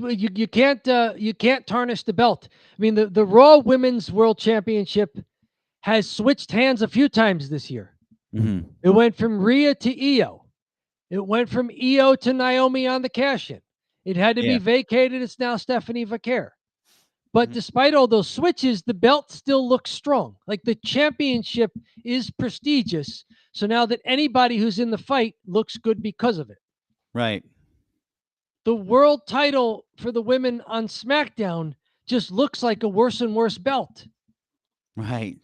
you can't tarnish the belt. I mean, the Raw Women's World Championship has switched hands a few times this year. mhm. It went from Rhea to Io. It went from Io to Naomi on the cash-in. It had to Yeah. be vacated. It's now Stephanie Vaquer. But Mhm. despite all those switches, the belt still looks strong. Like, the championship is prestigious. So now that anybody who's in the fight looks good because of it. Right. The world title for the women on SmackDown just looks like a worse and worse belt. Right.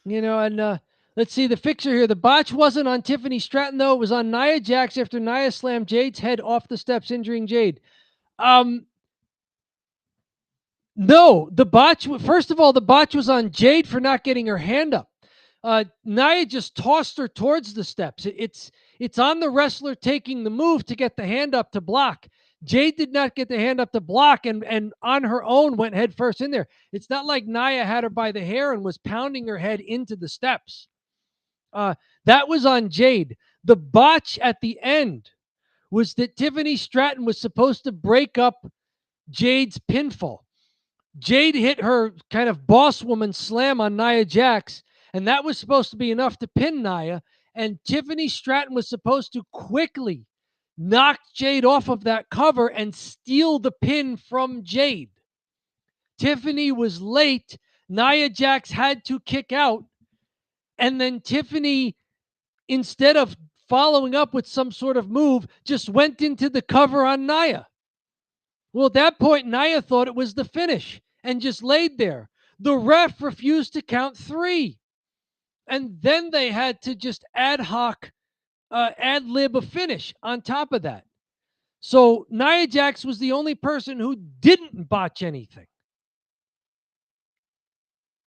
And let's see the fixture here. The botch wasn't on Tiffany Stratton, though. It was on Nia Jax after Nia slammed Jade's head off the steps, injuring Jade. No, first of all, the botch was on Jade for not getting her hand up. Nia just tossed her towards the steps. It's on the wrestler taking the move to get the hand up to block. Jade did not get the hand up to block and on her own went head first in there. It's not like Nia had her by the hair and was pounding her head into the steps. That was on Jade. The botch at the end was that Tiffany Stratton was supposed to break up Jade's pinfall. Jade hit her kind of boss woman slam on Nia Jax, and that was supposed to be enough to pin Nia. And Tiffany Stratton was supposed to quickly knock Jade off of that cover and steal the pin from Jade. Tiffany was late. Nia Jax had to kick out. And then Tiffany, instead of following up with some sort of move, just went into the cover on Nia. Well, at that point, Nia thought it was the finish and just laid there. The ref refused to count 3. And then they had to just ad lib a finish on top of that. So Nia Jax was the only person who didn't botch anything.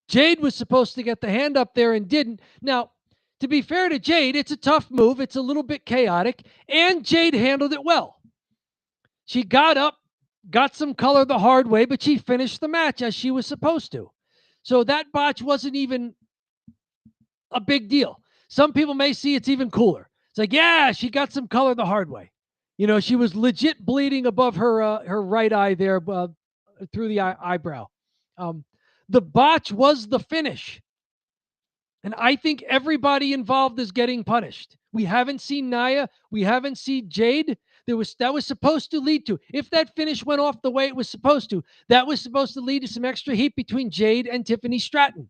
Jade was supposed to get the hand up there and didn't. Now, to be fair to Jade, it's a tough move. It's a little bit chaotic, and Jade handled it well. She got up, got some color the hard way, but she finished the match as she was supposed to. So that botch wasn't even a big deal. Some people may see it's even cooler. It's like, yeah, she got some color the hard way. She was legit bleeding above her right eye there through the eyebrow. The botch was the finish. And I think everybody involved is getting punished. We haven't seen Nia. We haven't seen Jade. That was supposed to lead to, if that finish went off the way it was supposed to, that was supposed to lead to some extra heat between Jade and Tiffany Stratton.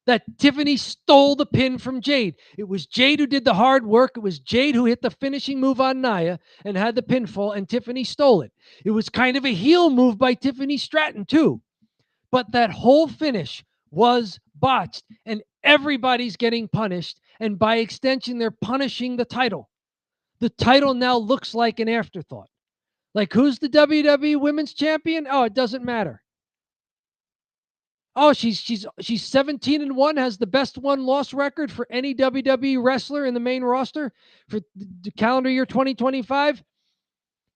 That Tiffany stole the pin from Jade. It was Jade who did the hard work. It was Jade who hit the finishing move on Nia and had the pinfall, and Tiffany stole it. It was kind of a heel move by Tiffany Stratton, too. But that whole finish was botched, and everybody's getting punished. And by extension, they're punishing the title. The title now looks like an afterthought. Like, who's the WWE Women's Champion? Oh, it doesn't matter. Oh, she's 17-1, has the best won-loss record for any WWE wrestler in the main roster for the calendar year 2025.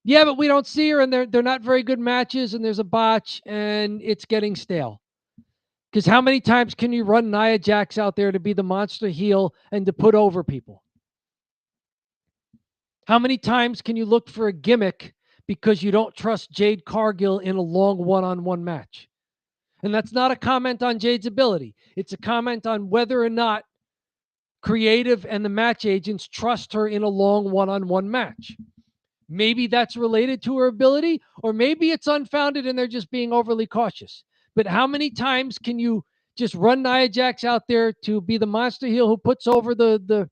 Yeah, but we don't see her, and they're not very good matches, and there's a botch, and it's getting stale. Because how many times can you run Nia Jax out there to be the monster heel and to put over people? How many times can you look for a gimmick because you don't trust Jade Cargill in a long one-on-one match? And that's not a comment on Jade's ability. It's a comment on whether or not creative and the match agents trust her in a long one-on-one match. Maybe that's related to her ability, or maybe it's unfounded and they're just being overly cautious. But how many times can you just run Nia Jax out there to be the monster heel who puts over the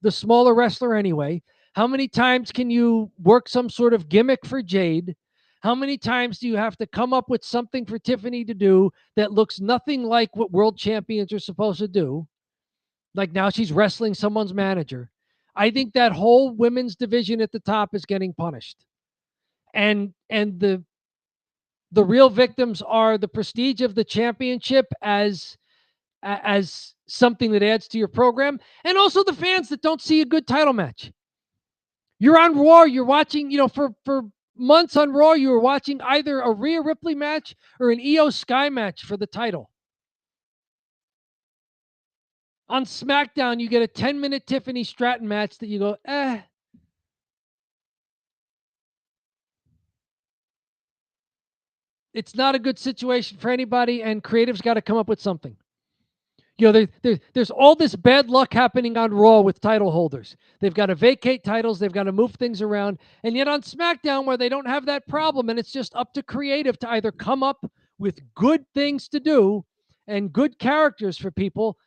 smaller wrestler anyway? How many times can you work some sort of gimmick for Jade? How many times do you have to come up with something for Tiffany to do that looks nothing like what world champions are supposed to do? Like now she's wrestling someone's manager. I think that whole women's division at the top is getting punished. And the real victims are the prestige of the championship as something that adds to your program, and also the fans that don't see a good title match. You're on Raw, you're watching, for months on Raw, you were watching either a Rhea Ripley match or an Io Sky match for the title. On SmackDown, you get a 10-minute Tiffany Stratton match that you go, It's not a good situation for anybody, and creative's got to come up with something. There's all this bad luck happening on Raw with title holders. They've got to vacate titles. They've got to move things around. And yet on SmackDown, where they don't have that problem, and it's just up to creative to either come up with good things to do and good characters for people,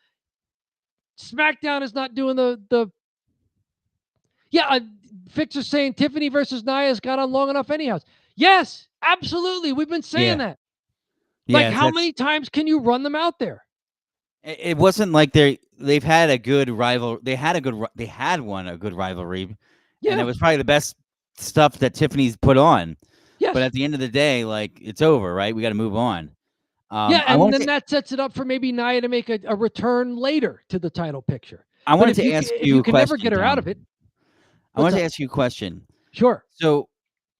SmackDown is not doing Fixer saying Tiffany versus Nia's got on long enough anyhow. Yes, absolutely. We've been saying that. Like, how many times can you run them out there? It wasn't like they've had a good rival. They had a good rivalry, and it was probably the best stuff that Tiffany's put on. Yes. But at the end of the day, like, it's over, right? We got to move on. And then that sets it up for maybe Nia to make a return later to the title picture. I wanted to ask you a question. You can never get her out of it. I wanted to ask you a question. Sure. So,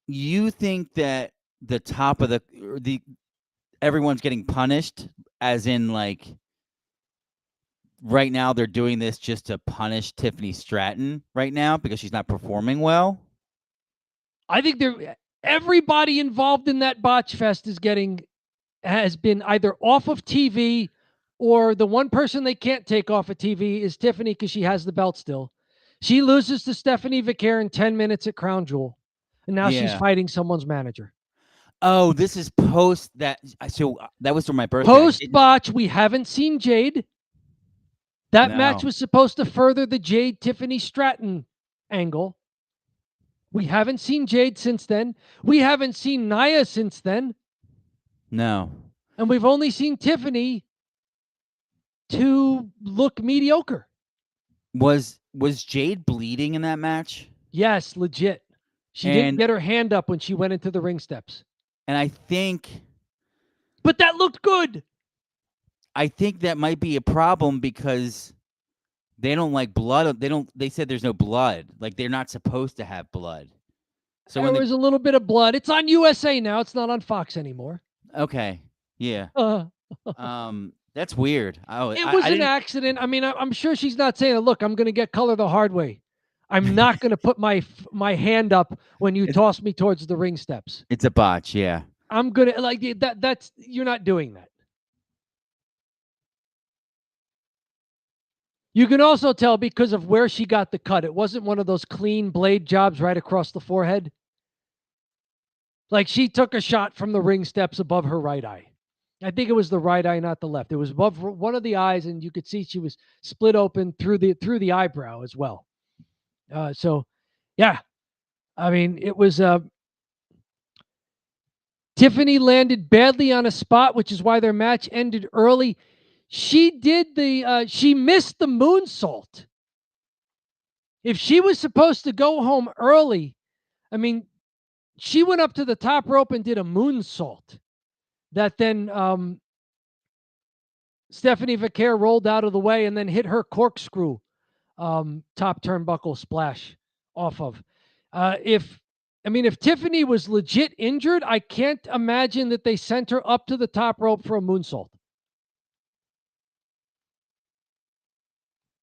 you think that the top of the everyone's getting punished, as in, like, right now they're doing this just to punish Tiffany Stratton right now because she's not performing well? I think everybody involved in that botch fest has been either off of TV, or the one person they can't take off of TV is Tiffany because she has the belt still. She loses to Stephanie Vicaire in 10 minutes at Crown Jewel, and now she's fighting someone's manager. Oh, this is post that. So that was for my birthday. Post botch, we haven't seen Jade. That match was supposed to further the Jade Tiffany Stratton angle. We haven't seen Jade since then. We haven't seen Nia since then. No. And we've only seen Tiffany to look mediocre. Was Jade bleeding in that match? Yes, legit. She didn't get her hand up when she went into the ring steps. And I think... But that looked good. I think that might be a problem because they don't like blood. They said there's no blood. Like, they're not supposed to have blood. So there was a little bit of blood. It's on USA now. It's not on Fox anymore. Okay. Yeah. That's weird. It was an accident. I mean, I'm sure she's not saying, look, I'm going to get color the hard way. I'm not going to put my hand up when you toss me towards the ring steps. It's a botch, yeah. I'm going to, that's, you're not doing that. You can also tell because of where she got the cut. It wasn't one of those clean blade jobs right across the forehead. Like, she took a shot from the ring steps above her right eye. I think it was the right eye, not the left. It was above one of the eyes, and you could see she was split open through the eyebrow as well. So, yeah. I mean, it was... Tiffany landed badly on a spot, which is why their match ended early. She missed the moonsault. If she was supposed to go home early, I mean, she went up to the top rope and did a moonsault that then Stephanie Vaquer rolled out of the way and then hit her corkscrew top turnbuckle splash off of. If Tiffany was legit injured, I can't imagine that they sent her up to the top rope for a moonsault.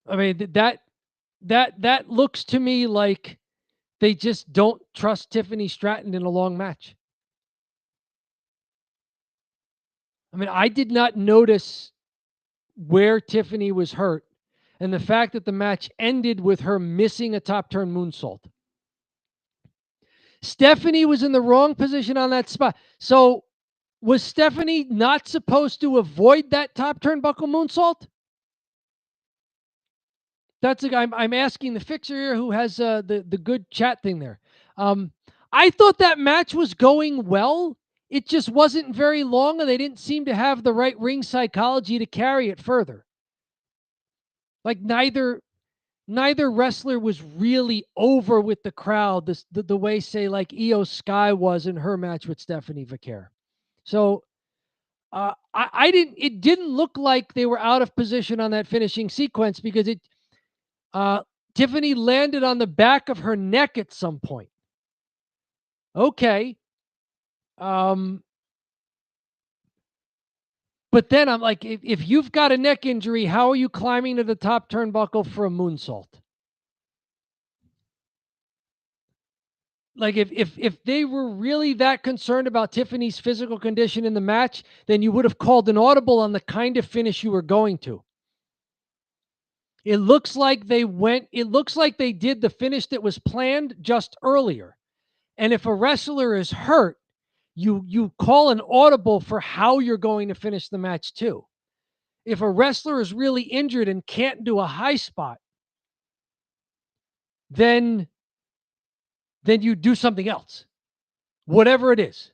I mean, that looks to me like they just don't trust Tiffany Stratton in a long match. I mean, I did not notice where Tiffany was hurt, and the fact that the match ended with her missing a top turn moonsault. Stephanie was in the wrong position on that spot. So was Stephanie not supposed to avoid that top turnbuckle moonsault? That's a guy I'm asking the fixer here who has the good chat thing there. I thought that match was going well. It just wasn't very long, and they didn't seem to have the right ring psychology to carry it further. Like neither wrestler was really over with the crowd the way, say, like Io Sky was in her match with Stephanie Vaquer. So it didn't look like they were out of position on that finishing sequence because Tiffany landed on the back of her neck at some point. Okay. But then I'm like, if you've got a neck injury, how are you climbing to the top turnbuckle for a moonsault? Like if they were really that concerned about Tiffany's physical condition in the match, then you would have called an audible on the kind of finish you were going to. It looks like they did the finish that was planned just earlier. And if a wrestler is hurt, you call an audible for how you're going to finish the match too. If a wrestler is really injured and can't do a high spot, then you do something else, whatever it is.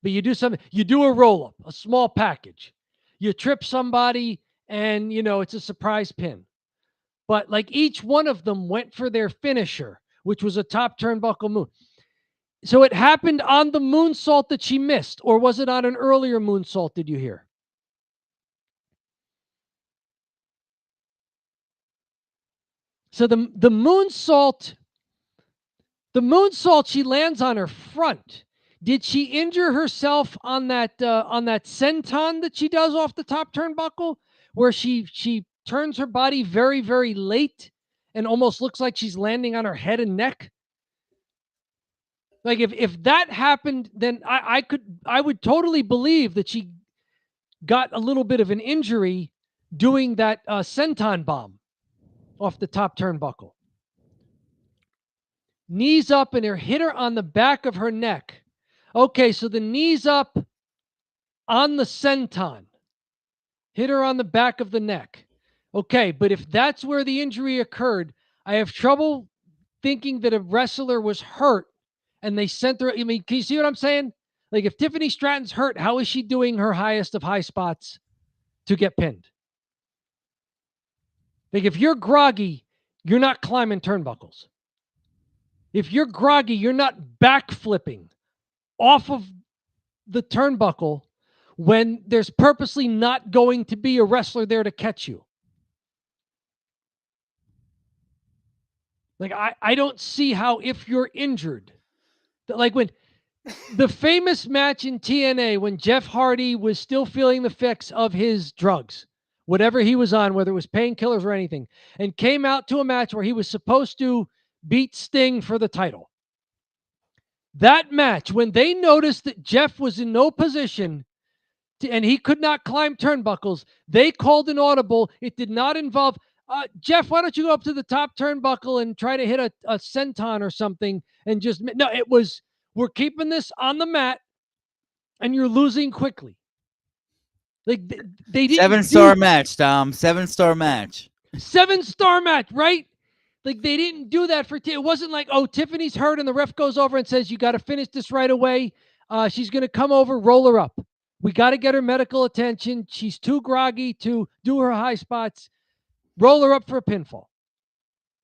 But you do something, you do a roll-up, a small package. You trip somebody and, it's a surprise pin. But like each one of them went for their finisher, which was a top turnbuckle move. So it happened on the moonsault that she missed, or was it on an earlier moonsault, did you hear? So the moonsault, she lands on her front. Did she injure herself on that senton that she does off the top turnbuckle, where she turns her body very, very late and almost looks like she's landing on her head and neck? Like if that happened, then I would totally believe that she got a little bit of an injury doing that senton bomb off the top turnbuckle. Knees up and hit her on the back of her neck. Okay, so the knees up on the senton. Hit her on the back of the neck. Okay, but if that's where the injury occurred, I have trouble thinking that a wrestler was hurt and they sent her. I mean, can you see what I'm saying? Like if Tiffany Stratton's hurt, how is she doing her highest of high spots to get pinned? Like if you're groggy, you're not climbing turnbuckles. If you're groggy, you're not backflipping off of the turnbuckle when there's purposely not going to be a wrestler there to catch you. Like I don't see how, if you're injured, like when the famous match in TNA when Jeff Hardy was still feeling the effects of his drugs, whatever he was on, whether it was painkillers or anything, and came out to a match where he was supposed to beat Sting for the title. That match, when they noticed that Jeff was in no position and he could not climb turnbuckles, they called an audible. It did not involve, Jeff, why don't you go up to the top turnbuckle and try to hit a senton or something, and just, no, it was, we're keeping this on the mat and you're losing quickly. Like they didn't 7-star match, Tom. 7-star match. 7-star match, right? Like they didn't do that for it wasn't like, oh, Tiffany's hurt and the ref goes over and says you got to finish this right away. She's going to come over, roll her up. We got to get her medical attention. She's too groggy to do her high spots. Roll her up for a pinfall.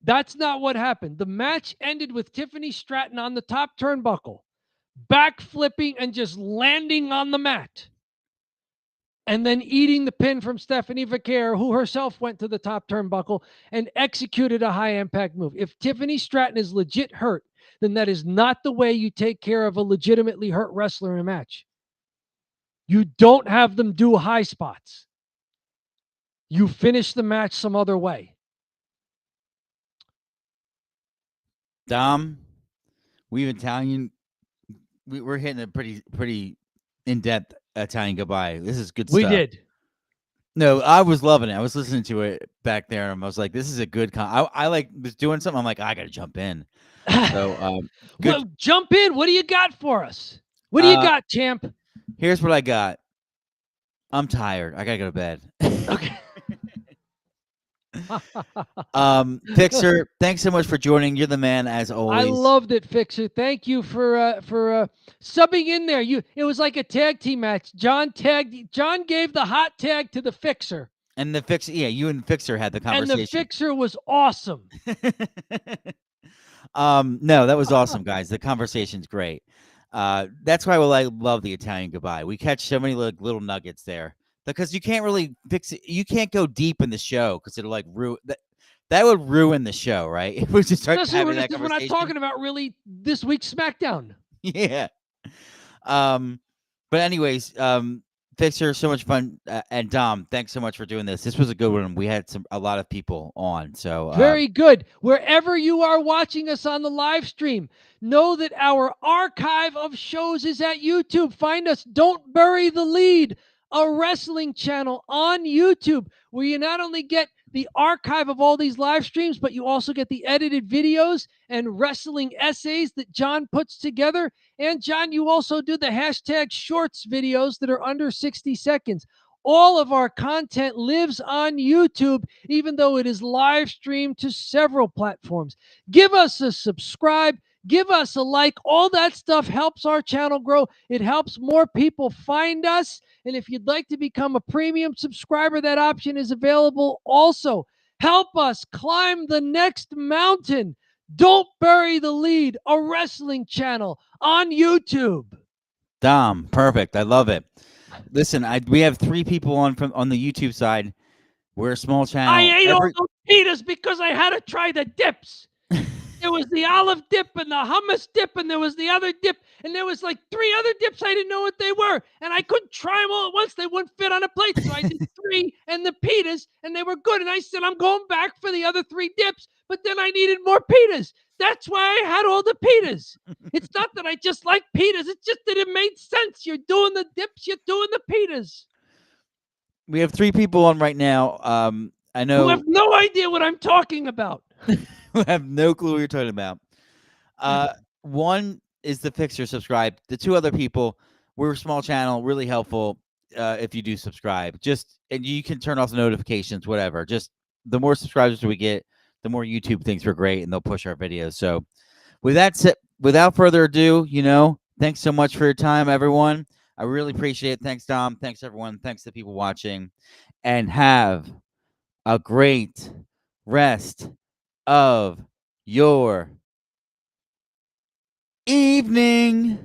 That's not what happened. The match ended with Tiffany Stratton on the top turnbuckle, backflipping and just landing on the mat, and then eating the pin from Stephanie Vaquer, who herself went to the top turnbuckle and executed a high-impact move. If Tiffany Stratton is legit hurt, then that is not the way you take care of a legitimately hurt wrestler in a match. You don't have them do high spots. You finish the match some other way. Dom, we're hitting a pretty in-depth Italian goodbye. This is good stuff. We did. No, I was loving it. I was listening to it back there, and I was like, "This is a good." I like was doing something. I'm like, I gotta jump in. So, good. Well, jump in. What do you got for us? What do you got, champ? Here's what I got. I'm tired. I gotta go to bed. Okay. Fixer, thanks so much for joining. You're the man as always. I loved it, Fixer. Thank you for subbing in there. It was like a tag team match. John gave the hot tag to the Fixer. And the Fixer, yeah, you and Fixer had the conversation. And the Fixer was awesome. No, that was awesome, guys. The conversation's great. That's why I love the Italian goodbye. We catch so many little nuggets there because you can't really fix it. You can't go deep in the show because it'll like ruin that would ruin the show, right? If we just start having that conversation. We're not talking about really this week's SmackDown. Yeah. But anyways, Fixer, so much fun, and Dom, thanks so much for doing this. This was a good one. We had a lot of people on, so very good. Wherever you are watching us on the live stream, know that our archive of shows is at YouTube. Find us. Don't Bury the Lead, a wrestling channel on YouTube, where you not only get the archive of all these live streams, but you also get the edited videos and wrestling essays that John puts together. And John, you also do the hashtag shorts videos that are under 60 seconds. All of our content lives on YouTube, even though it is live streamed to several platforms. Give us a subscribe. Give us a like. All that stuff helps our channel grow. It helps more people find us. And if you'd like to become a premium subscriber, that option is available also. Help us climb the next mountain. Don't Bury the Lead, a wrestling channel on YouTube. Dom, perfect. I love it. Listen, we have 3 people on the YouTube side. We're a small channel. I ate all those pitas because I had to try the dips. There was the olive dip and the hummus dip, and there was the other dip, and there was like 3 other dips. I didn't know what they were, and I couldn't try them all at once. They wouldn't fit on a plate, so I did 3 and the pitas, and they were good. And I said, I'm going back for the other 3 dips, but then I needed more pitas. That's why I had all the pitas. It's not that I just like pitas. It's just that it made sense. You're doing the dips. You're doing the pitas. We have 3 people on right now. I know. Who have no idea what I'm talking about. Who have no clue what you're talking about. One is the Fixer subscribe. The 2 other people, we're a small channel, really helpful if you do subscribe. And you can turn off the notifications, whatever. Just the more subscribers we get, the more YouTube thinks we're great and they'll push our videos. So with that said, without further ado, thanks so much for your time, everyone. I really appreciate it. Thanks, Dom. Thanks, everyone. Thanks to the people watching. And have a great rest of your evening.